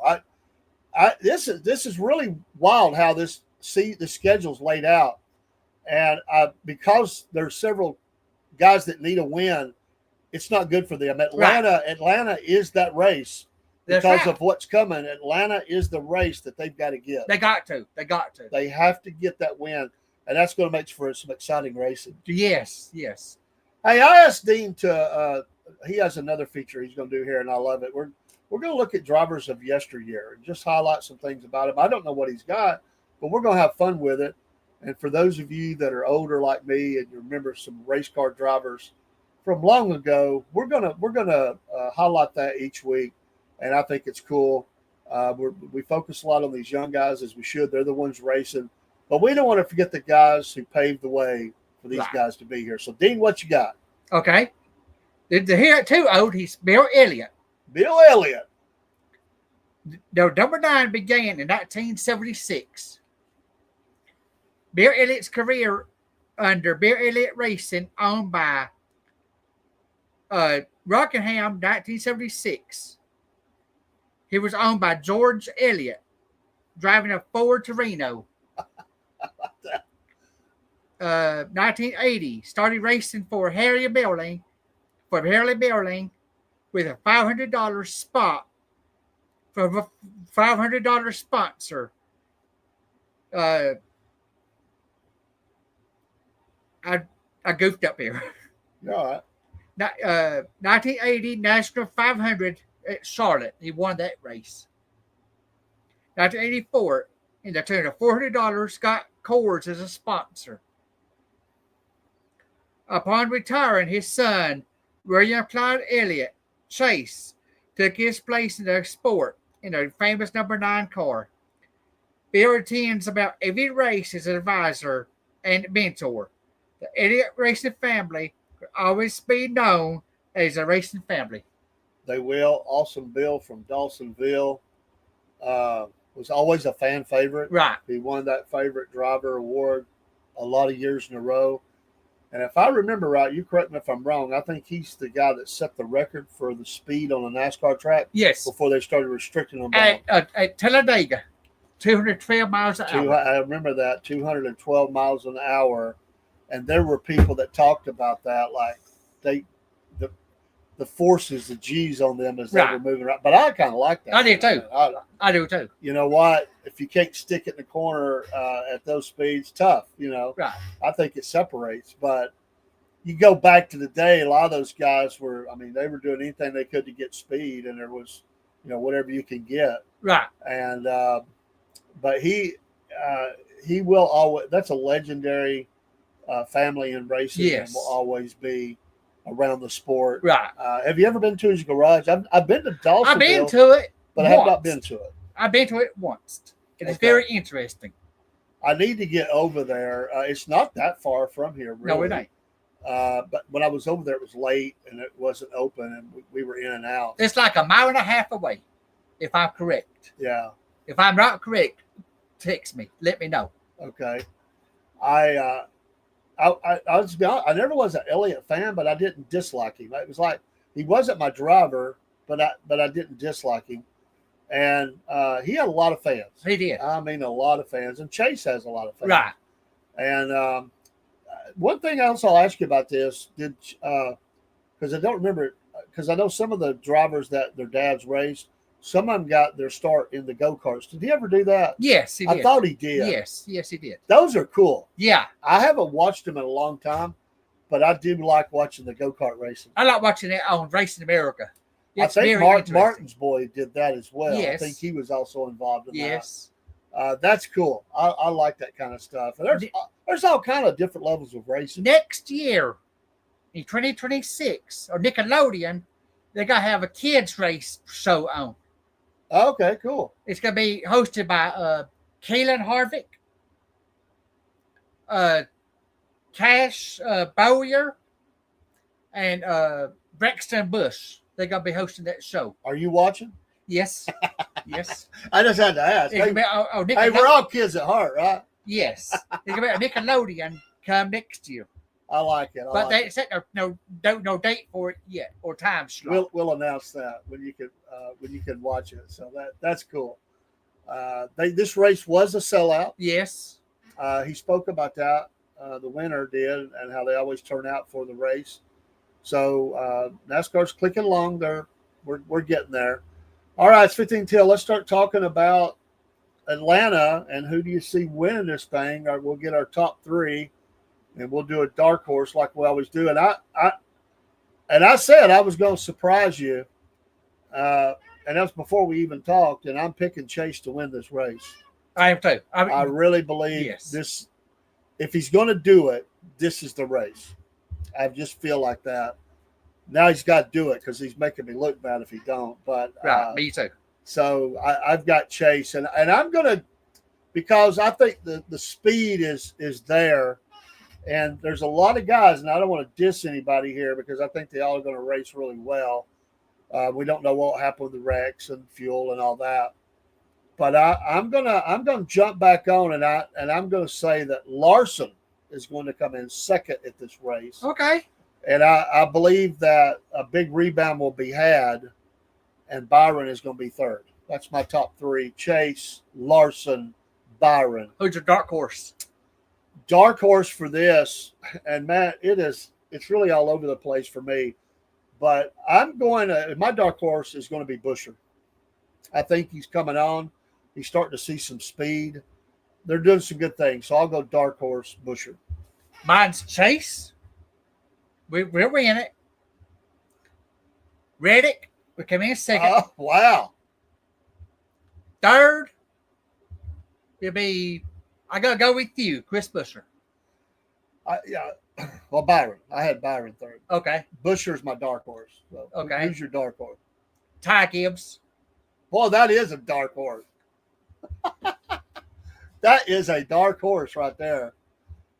This is really wild how the schedule's laid out. And because there's several guys that need a win, it's not good for them. Atlanta is that race. Because of what's coming, Atlanta is the race that they've got to get. They got to. They have to get that win, and that's going to make for some exciting racing. Yes. Hey, I asked Dean to. He has another feature he's going to do here, and I love it. We're going to look at drivers of yesteryear and just highlight some things about him. I don't know what he's got, but we're going to have fun with it. And for those of you that are older like me and you remember some race car drivers from long ago, we're gonna highlight that each week, and I think it's cool. We focus a lot on these young guys as we should. They're the ones racing, but we don't want to forget the guys who paved the way for these guys to be here. So, Dean, what you got? Okay. The here too old, he's Bill Elliott. Bill Elliott. The number 9 began in 1976. Bill Elliott's career under Bill Elliott Racing, owned by Rockingham, 1976. He was owned by George Elliott, driving a Ford Torino. 1980, started racing for Harry Belling, with a $500 spot from a $500 sponsor. I goofed up here. All right. 1980 National 500 at Charlotte. He won that race. 1984, in the tune of $400, Scott Coors as a sponsor. Upon retiring, his son, William Clyde Elliott Chase, took his place in the sport in a famous number 9 car. Bill attends about every race as an advisor and mentor. The Elliott racing family will always be known as a racing family. They will. Awesome Bill from Dawsonville was always a fan favorite. Right. He won that favorite driver award a lot of years in a row. And if I remember right, you correct me if I'm wrong, I think he's the guy that set the record for the speed on a NASCAR track. Yes. Before they started restricting them. At Talladega, 212 miles an hour. I remember that, 212 miles an hour. And there were people that talked about that, like the forces, the G's on them as they were moving around. But I kind of like that. I do too. I do too. You know what? If you can't stick it in the corner at those speeds, tough. You know, right. I think it separates. But you go back to the day, a lot of those guys were. I mean, they were doing anything they could to get speed, and there was, whatever you can get. Right. And but he will always. That's a legendary family in racing. Yes. And will always be around the sport. Right. Have you ever been to his garage? I've been to Dawsonville. I've been to it, but I have not been to it. I've been to it once. It's very interesting. I need to get over there. It's not that far from here, really. No, it ain't. But when I was over there, it was late and it wasn't open, and we were in and out. It's like a mile and a half away, if I'm correct. Yeah. If I'm not correct, text me. Let me know. Okay. I'll just be honest, I never was an Elliott fan, but I didn't dislike him. It was like he wasn't my driver, but I didn't dislike him. And he had a lot of fans. He did. I mean, a lot of fans. And Chase has a lot of fans. Right. And one thing else I'll ask you about this, because I don't remember, because I know some of the drivers that their dads raced, some of them got their start in the go-karts. Did he ever do that? Yes, he did. I thought he did. Yes, he did. Those are cool. Yeah. I haven't watched them in a long time, but I do like watching the go-kart racing. I like watching it on Racing America. It's I think Martin's boy did that as well. Yes. I think he was also involved in yes. that. That's cool. I like that kind of stuff. And there's all kind of different levels of racing. Next year, in 2026, or Nickelodeon, they're going to have a kids race show on. Okay, cool. It's going to be hosted by Kaylin Harvick, Cash Bowyer, and Braxton Bush. They're going to be hosting that show. Are you watching? Yes. Yes. I just had to ask. Hey, we're all kids at heart, right? Yes. It's going to be a Nickelodeon come next year. I like it. But they set no date for it yet or time slot. We'll announce that when you can watch it. So that's cool. This race was a sellout. Yes. He spoke about that. The winner did, and how they always turn out for the race. So NASCAR's clicking along. We're getting there. All right, it's 15 till. Let's start talking about Atlanta and who do you see winning this thing? We'll get our top three. And we'll do a dark horse like we always do. And I said I was going to surprise you. And that was before we even talked. And I'm picking Chase to win this race. I am too. I really believe yes. this. if he's going to do it, this is the race. I just feel like that. Now he's got to do it because he's making me look bad if he don't. But Right, me too. so I've got Chase, and I'm going to, because I think the speed is there, and there's a lot of guys, and I don't want to diss anybody here because I think they all are going to race really well. We don't know what happened with the wrecks and fuel and all that. But I'm gonna jump back on, and I'm gonna say that Larson is going to come in second at this race. Okay. And I believe that a big rebound will be had, and Byron is going to be third. That's my top three: Chase, Larson, Byron. Who's your dark horse? Dark horse for this, and Matt, it's really all over the place for me. But my dark horse is going to be Busher. I think he's coming on. He's starting to see some speed. They're doing some good things. So I'll go dark horse, Busher. Mine's Chase. We're in it. Reddick, we come in second. Oh, wow. Third, it'll be, I got to go with you, Chris Busher. Well, Byron. I had Byron third. Okay. Busher's my dark horse. So Okay. Who's your dark horse? Ty Gibbs. Boy, that is a dark horse. That is a dark horse right there.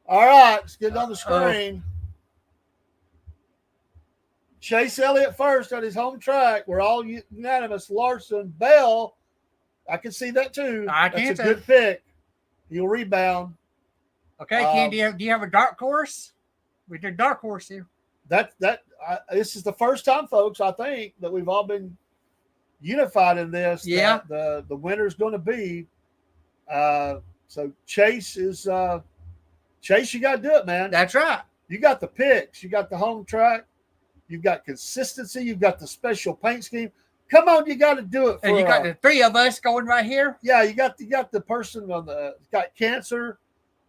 All right, let's get it on the screen. Chase Elliott first at his home track. We're all unanimous. Larson, Bell. I can see that too. That's a good pick. He'll rebound. Okay, Ken, do you have a dark horse? We did dark horse here. This is the first time, folks, I think, that we've all been unified in this. Yeah. The winner's going to be. So Chase is Chase. You got to do it, man. That's right. You got the picks. You got the home track. You've got consistency. You've got the special paint scheme. Come on, you got to do it. And you got the three of us going right here. Yeah, you got the person got cancer.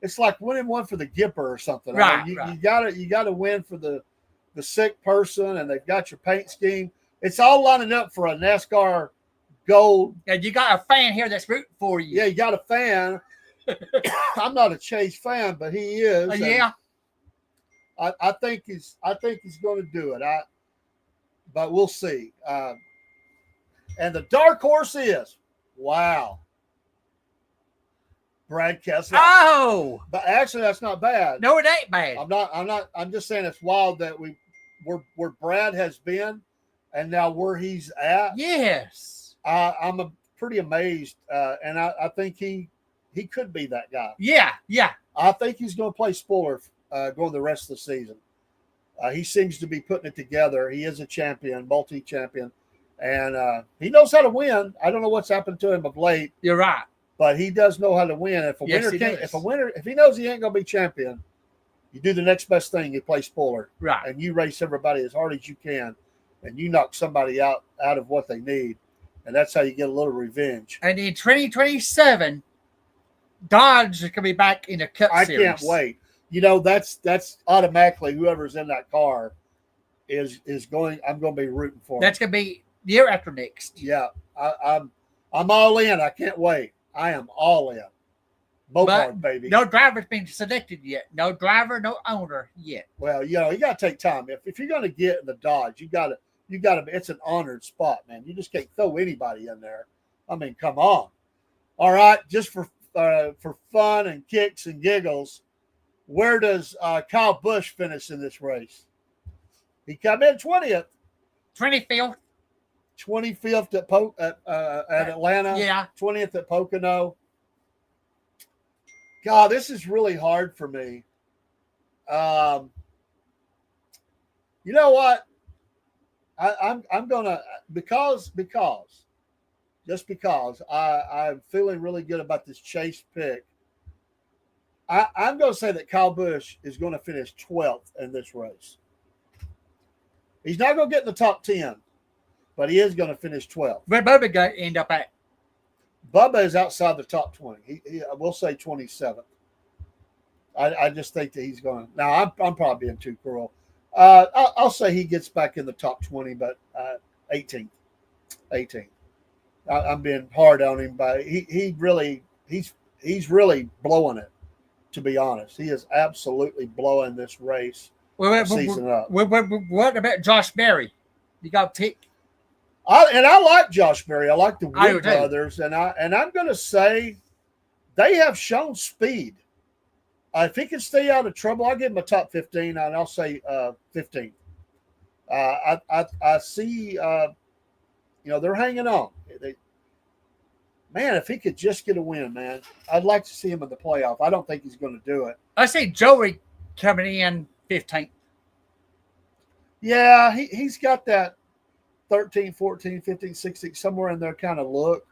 It's like winning one for the Gipper or something. Right, You got to win for the sick person, and they've got your paint scheme. It's all lining up for a NASCAR gold. And you got a fan here that's rooting for you. Yeah, you got a fan. I'm not a Chase fan, but he is. Yeah. I think he's going to do it. But we'll see. And the dark horse is Brad Kessler. Oh, But actually, that's not bad. no, it ain't bad. I'm just saying it's wild that where Brad has been, and now where he's at. Yes. I'm pretty amazed, and I think he could be that guy. Yeah. I think he's going to play spoiler going the rest of the season. He seems to be putting it together. He is a champion, multi-champion, and he knows how to win. I don't know what's happened to him of late. You're right. But he does know how to win. If he knows he ain't going to be champion, you do the next best thing. You play spoiler, Right. and you race everybody as hard as you can, and you knock somebody out of what they need, and that's how you get a little revenge. And in 2027, Dodge is going to be back in the Cup Series. I can't wait. That's automatically whoever's in that car is going. I'm going to be rooting for. That's going to be year after next. Yeah, I'm all in. I can't wait. I am all in. Bogart, baby. No driver's been selected yet. No driver, no owner yet. Well, you got to take time. If you're going to get in the Dodge, you got to. It's an honored spot, man. You just can't throw anybody in there. I mean, come on. All right, just for fun and kicks and giggles, where does Kyle Busch finish in this race? He come in 20th. 25th. 25th at Atlanta. Yeah. 20th at Pocono. God, this is really hard for me. You know what? I'm gonna because I'm feeling really good about this Chase pick. I'm going to say that Kyle Busch is going to finish 12th in this race. He's not going to get in the top 10, but he is going to finish 12th. Where Bubba going to end up at? Bubba is outside the top 20. He we'll say 27th. I just think that he's going to. Now, I'm probably being too cruel. I'll say he gets back in the top 20, but 18th. I'm being hard on him, but he's really blowing it. To be honest, he is absolutely blowing this race season up. What about Josh Berry? You got to pick. I like Josh Berry. I like the I do Wood too. brothers, and I'm going to say they have shown speed. If he can stay out of trouble, I'll give him a top 15, and I'll say 15. I see. They're hanging on. Man, if he could just get a win, man, I'd like to see him in the playoff. I don't think he's going to do it. I see Joey coming in 15th. Yeah, he's got that 13, 14, 15, 16, somewhere in there kind of look.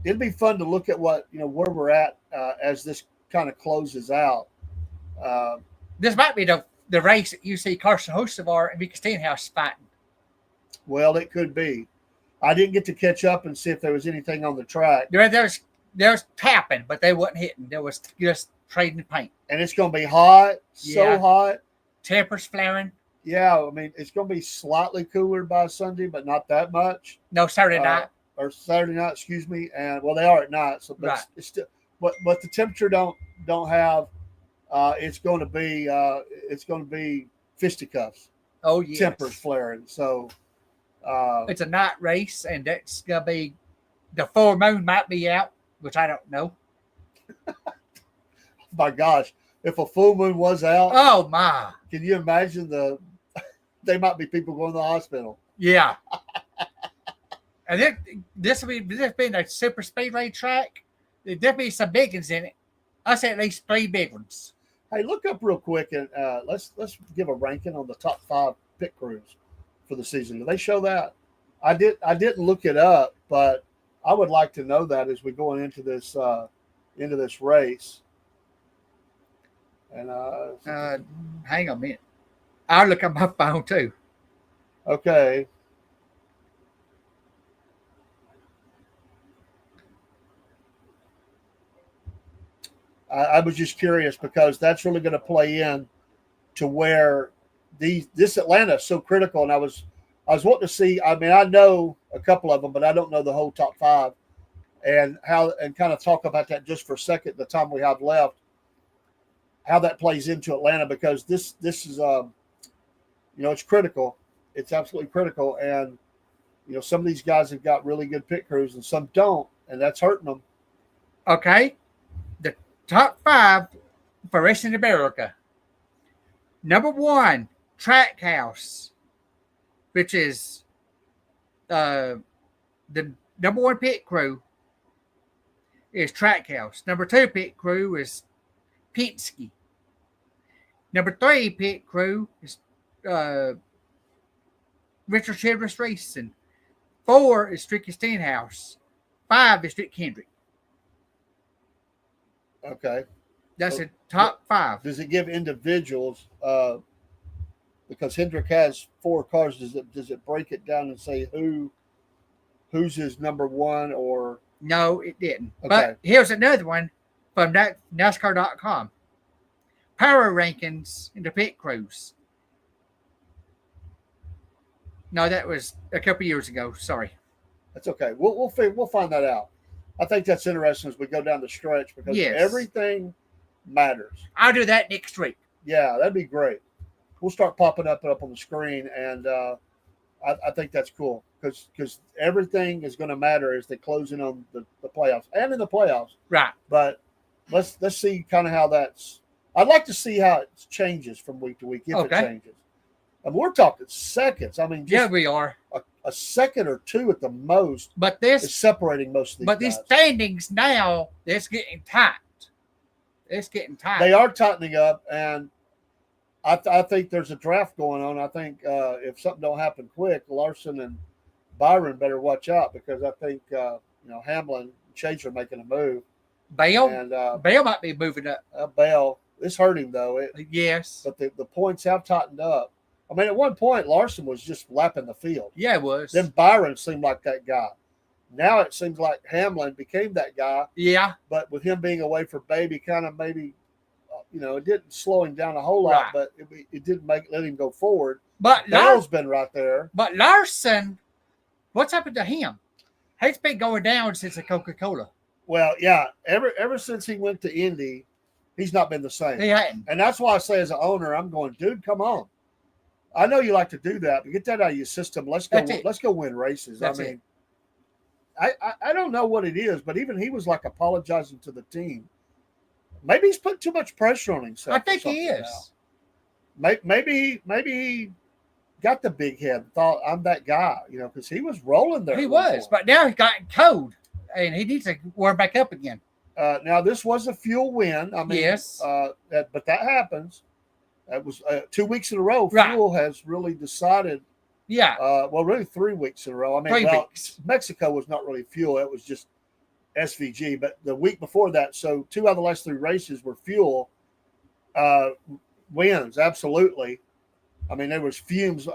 It'd be fun to look at where we're at as this kind of closes out. This might be the race that you see Carson Hocevar and Mika Steenhouse fighting. Well, it could be. I didn't get to catch up and see if there was anything on the track. There's tapping, but they wasn't hitting. There was just trading paint. And it's going to be hot, Yeah. so hot. Tempers flaring. Yeah, I mean, it's going to be slightly cooler by Sunday, but not that much. No, Saturday night. Or Saturday night, excuse me. And well, they are at night, so but Right. it's still. But the temperature don't have. It's going to be fisticuffs. Oh yeah. Tempers flaring. So. It's a night race, and that's gonna be the full moon might be out, which I don't know. My gosh, if a full moon was out, Oh my, can you imagine they might be people going to the hospital. yeah. And this being a super speedway track, there'll definitely be some big ones in it. I say at least 3 big ones. Hey, look up real quick and let's give a ranking on the top 5 pit crews for the season. Do they show that? I didn't look it up, but I would like to know that as we're going into this race. And Hang on a minute. I'll look at my phone too. okay. I was just curious because that's really going to play in to where this Atlanta is so critical. And I was wanting to see. I mean, I know a couple of them, but I don't know the whole top 5, and kind of talk about that just for a second. The time we have left, how that plays into Atlanta, because this is it's critical. It's absolutely critical, and some of these guys have got really good pit crews, and some don't, and that's hurting them. Okay, the top 5 for Racing America. Number 1, Trackhouse, which is the number 1 pit crew is Trackhouse. Number 2 pit crew is Penske. Number 3 pit crew is Richard Childress Racing. 4 is Stricky Steenhouse. 5 is Rick Hendrick. Okay. That's the top 5. Does it give individuals? Because Hendrick has 4 cars. Does it break it down and say who's his number 1 or? No, it didn't. Okay. But here's another one from NASCAR.com. Power rankings in the pit crews. No, that was a couple years ago. Sorry. That's okay. We'll find that out. I think that's interesting as we go down the stretch because everything matters. I'll do that next week. Yeah, that'd be great. We'll start popping up on the screen, and I think that's cool because everything is going to matter as they close in on the playoffs and in the playoffs. Right. But let's see kind of how that's. I'd like to see how it changes from week to week if it changes. And we're talking seconds. I mean, yeah, we are. A second or 2 at the most. But this is separating most of these. But guys. These standings now, it's getting tight. It's getting tight. They are tightening up, and I think there's a draft going on. I think if something don't happen quick, Larson and Byron better watch out because I think Hamlin and Chase are making a move. Bale might be moving up. Bale, it's hurting though. Yes, but the points have tightened up. I mean, at one point, Larson was just lapping the field. Yeah, it was. Then Byron seemed like that guy. Now it seems like Hamlin became that guy. Yeah. But with him being away for baby, kind of maybe, it didn't slow him down a whole lot, but it didn't let him go forward. But Dale's been right there. But Larson, what's happened to him? He's been going down since the Coca-Cola. Well, yeah. Ever since he went to Indy, he's not been the same. He hadn't. And that's why I say, as an owner, I'm going, dude, come on. I know you like to do that, but get that out of your system. Let's go. That's it. Let's go win races. That's I mean, I don't know what it is, but even he was like apologizing to the team. Maybe he's put too much pressure on himself. I think he is. Maybe he got the big head. Thought I'm that guy, because he was rolling there. He was, but now he's gotten cold, and he needs to warm back up again. Now this was a fuel win. I mean, Yes. But that happens. That was 2 weeks in a row. Right. Fuel has really decided. Yeah. Well, really 3 weeks in a row. I mean, 3 weeks. Mexico was not really fuel; it was just SVG. But the week before that, so 2 out of the last 3 races were fuel wins. Absolutely. I mean, there was fumes.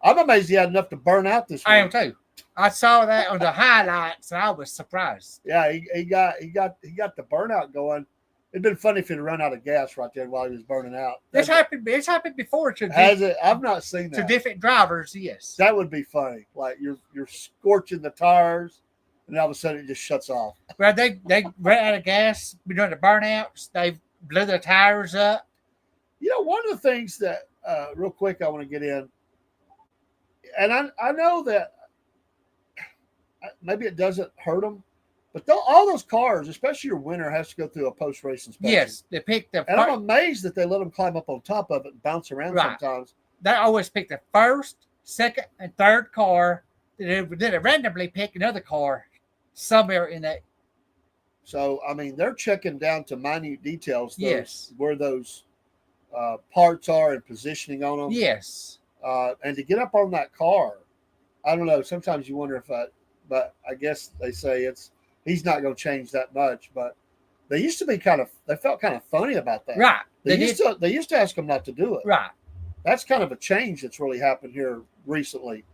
I'm amazed he had enough to burn out this week. I am too. I saw that on the highlights, and I was surprised. Yeah, he got the burnout going. It'd been funny if he'd run out of gas right there while he was burning out. It's happened before to Has it? I've not seen to that. different drivers. Yes. That would be funny. Like you're scorching the tires, and all of a sudden it just shuts off. Well, they ran out of gas. Been doing the burnouts. They blew their tires up. One of the things that real quick I want to get in, and I know that maybe it doesn't hurt them, but all those cars, especially your winner, has to go through a post-race inspection. Yes, they picked the. And I'm amazed that they let them climb up on top of it and bounce around Right. sometimes. They always pick the first, second, and third car. Then they randomly pick another car somewhere in that. So I mean, they're checking down to minute details. Yes. Where those parts are and positioning on them. Yes. And to get up on that car, I don't know. Sometimes you wonder but I guess they say he's not going to change that much. But they used to be they felt kind of funny about that. Right. They used to ask him not to do it. Right. That's kind of a change that's really happened here recently.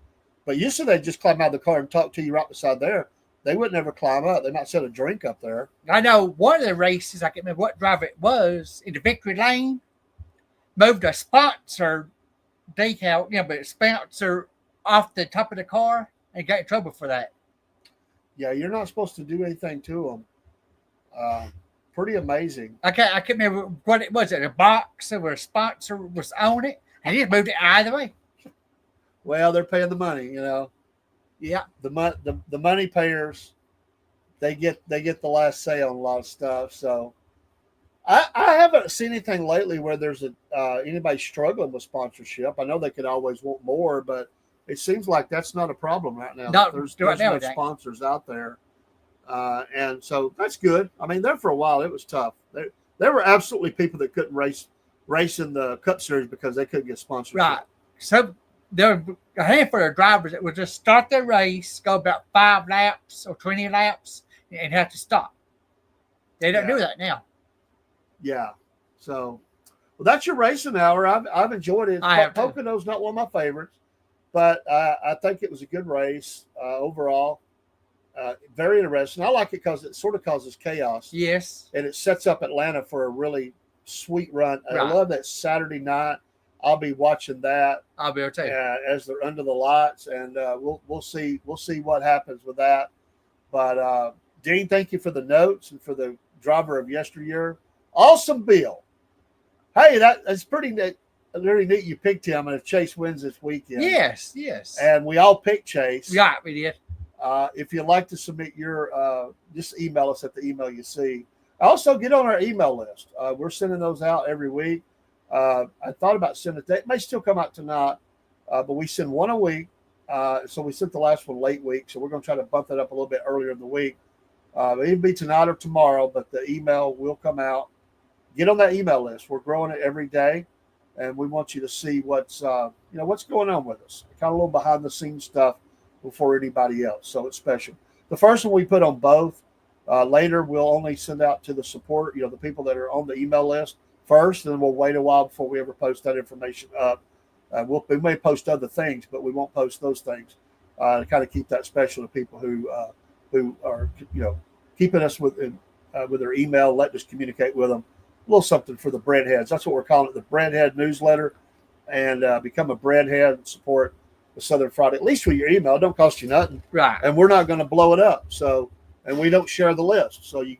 But used to they just climb out of the car and talk to you right beside there. They would never climb up. They might set a drink up there. I know one of the races, I can't remember what driver it was, in the victory lane, moved a sponsor decal, but a sponsor off the top of the car and got in trouble for that. Yeah, you're not supposed to do anything to them. Pretty amazing. I can't remember what it was. A box where a sponsor was on it, and he just moved it either way. Well, they're paying the money, Yeah. The money payers, they get the last say on a lot of stuff. So I haven't seen anything lately where there's anybody struggling with sponsorship. I know they could always want more, but it seems like that's not a problem right now. There's no sponsors out there. And so that's good. I mean, there for a while, it was tough. There were absolutely people that couldn't race in the Cup Series because they couldn't get sponsorship. Right. So there were a handful of drivers that would just start their race, go about 5 laps or 20 laps, and have to stop. They don't do that now. Yeah. So, well, that's your racing hour. I've enjoyed it. Pocono's not one of my favorites, but I think it was a good race overall. Very interesting. I like it because it sort of causes chaos. Yes. And it sets up Atlanta for a really sweet run. Right. I love that Saturday night. I'll be watching that. I'll be able to tell you. As they're under the lights, and we'll see what happens with that. But Dean, thank you for the notes and for the driver of yesteryear. Awesome, Bill. Hey, that's pretty neat. Very neat. You picked him, and if Chase wins this weekend, Yes. and we all picked Chase. Yeah, we did. If you'd like to submit your, just email us at the email you see. Also, get on our email list. We're sending those out every week. I thought about sending it. It may still come out tonight, but we send one a week. So we sent the last one late week. So we're going to try to bump it up a little bit earlier in the week. It'll be tonight or tomorrow, but the email will come out. Get on that email list. We're growing it every day, and we want you to see what's going on with us. Kind of a little behind the scenes stuff before anybody else. So it's special. The first one we put on both. Later, we'll only send out to the support, the people that are on the email list first, and then we'll wait a while before we ever post that information up. We may post other things, but we won't post those things to kind of keep that special to people who are keeping us with their email, letting us communicate with them. A little something for the breadheads. That's what we're calling it, the breadhead newsletter, and become a breadhead and support the Southern Friday. At least with your email, it don't cost you nothing, Right. And we're not going to blow it up. So and we don't share the list. So you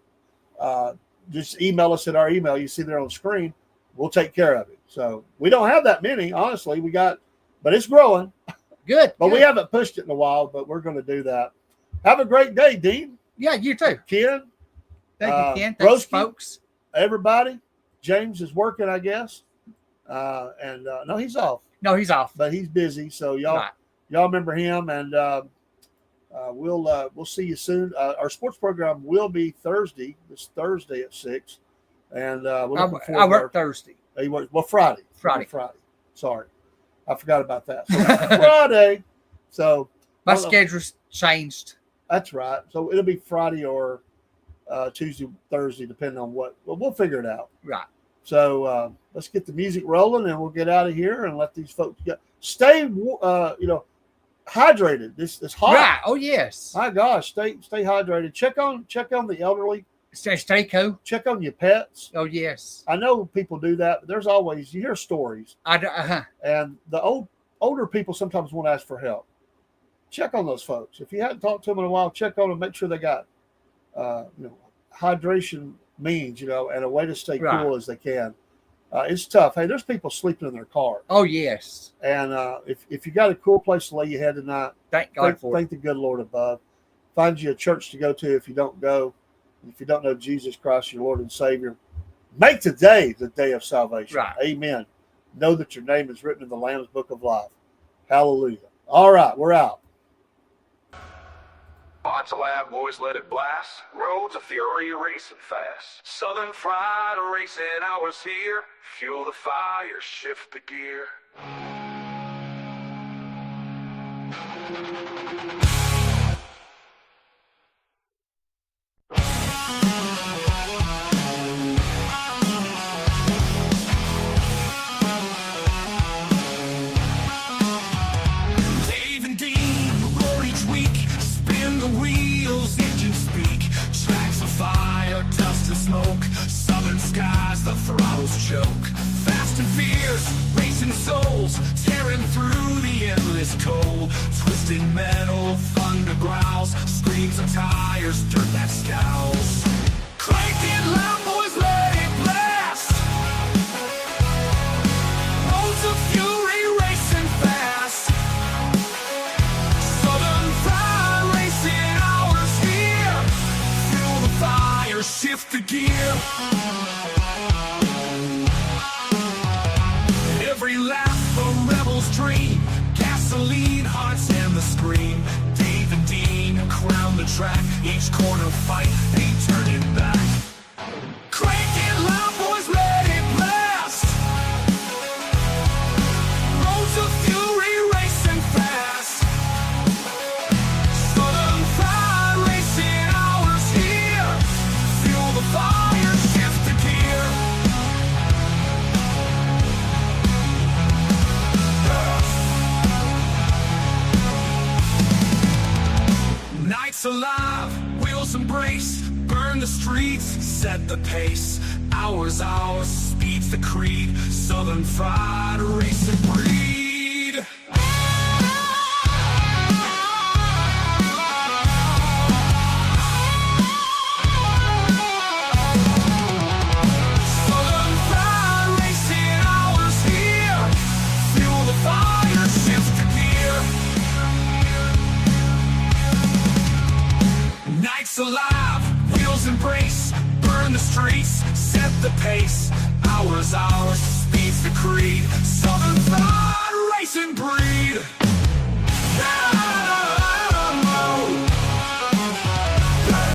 just email us at our email. You see there on the screen. We'll take care of it. So we don't have that many, honestly. But it's growing. Good. But good. we haven't pushed it in a while, but we're going to do that. Have a great day, Dean. Yeah, you too. Ken. Thank you, Ken. Thanks, Broski, folks. Everybody. James is working, I guess. No, he's off. No, he's off. But he's busy. So y'all remember him, and we'll see you soon. Our sports program will be this Thursday at 6. And we're looking forward I work Thursday. Friday. Friday. Sorry. I forgot about that. So Friday. So my schedule's changed. That's right. So it'll be Friday or Tuesday, Thursday, depending on what. Well, we'll figure it out. Right. So let's get the music rolling, and we'll get out of here and let these folks stay. Hydrated. This hot. Right. Oh yes. My gosh, stay hydrated. Check on the elderly. Stay cool. Check on your pets. Oh yes. I know people do that, but there's always, you hear stories. And the older people sometimes won't ask for help. Check on those folks. If you hadn't talked to them in a while, check on them. Make sure they got hydration means, and a way to stay cool as they can. It's tough. Hey, there's people sleeping in their car. Oh yes. And if you got a cool place to lay your head tonight, thank God for it. Thank the good Lord above. Find you a church to go to if you don't go. If you don't know Jesus Christ, your Lord and Savior, make today the day of salvation. Right. Amen. Know that your name is written in the Lamb's Book of Life. Hallelujah. All right, we're out. Hearts alive, boys, let it blast. Roads of fury racing fast. Southern Fried Racing Hours here. Fuel the fire, shift the gear. Dave and Dean roar each week. Spin the wheels, engines speak. Tracks of fire, dust and smoke. Southern skies, the throttles choke. Fast and fierce, racing souls. Tearing through the endless cold. Twisting metal, thunder growls. Screams of tires, dirt that scowls. Crank it loud, boys, let it blast. Roads of fury racing fast. Southern Fried Racing Hours here. Fuel the fire, shift the gear. Every lap a rebel's dream. Gasoline, hearts and the scream. Dave and Dean crown the track. Each corner fight, ain't turning back. Crank it loud, boys, let it blast. Roads of fury racing fast. Southern Fried Racing Hours here. Fuel the fire, shift the gear. Nights alive, wheels embrace. Burn the streets, set the pace. Hours, speed's the creed. Southern Fried Racing breed. Southern Fried Racing Hours here. Fuel the fire, shift the gear. Nights alive, wheels embrace. Burn the streets, set the pace. Hours, speed's the creed. Southern Fried Racing breed. Yeah!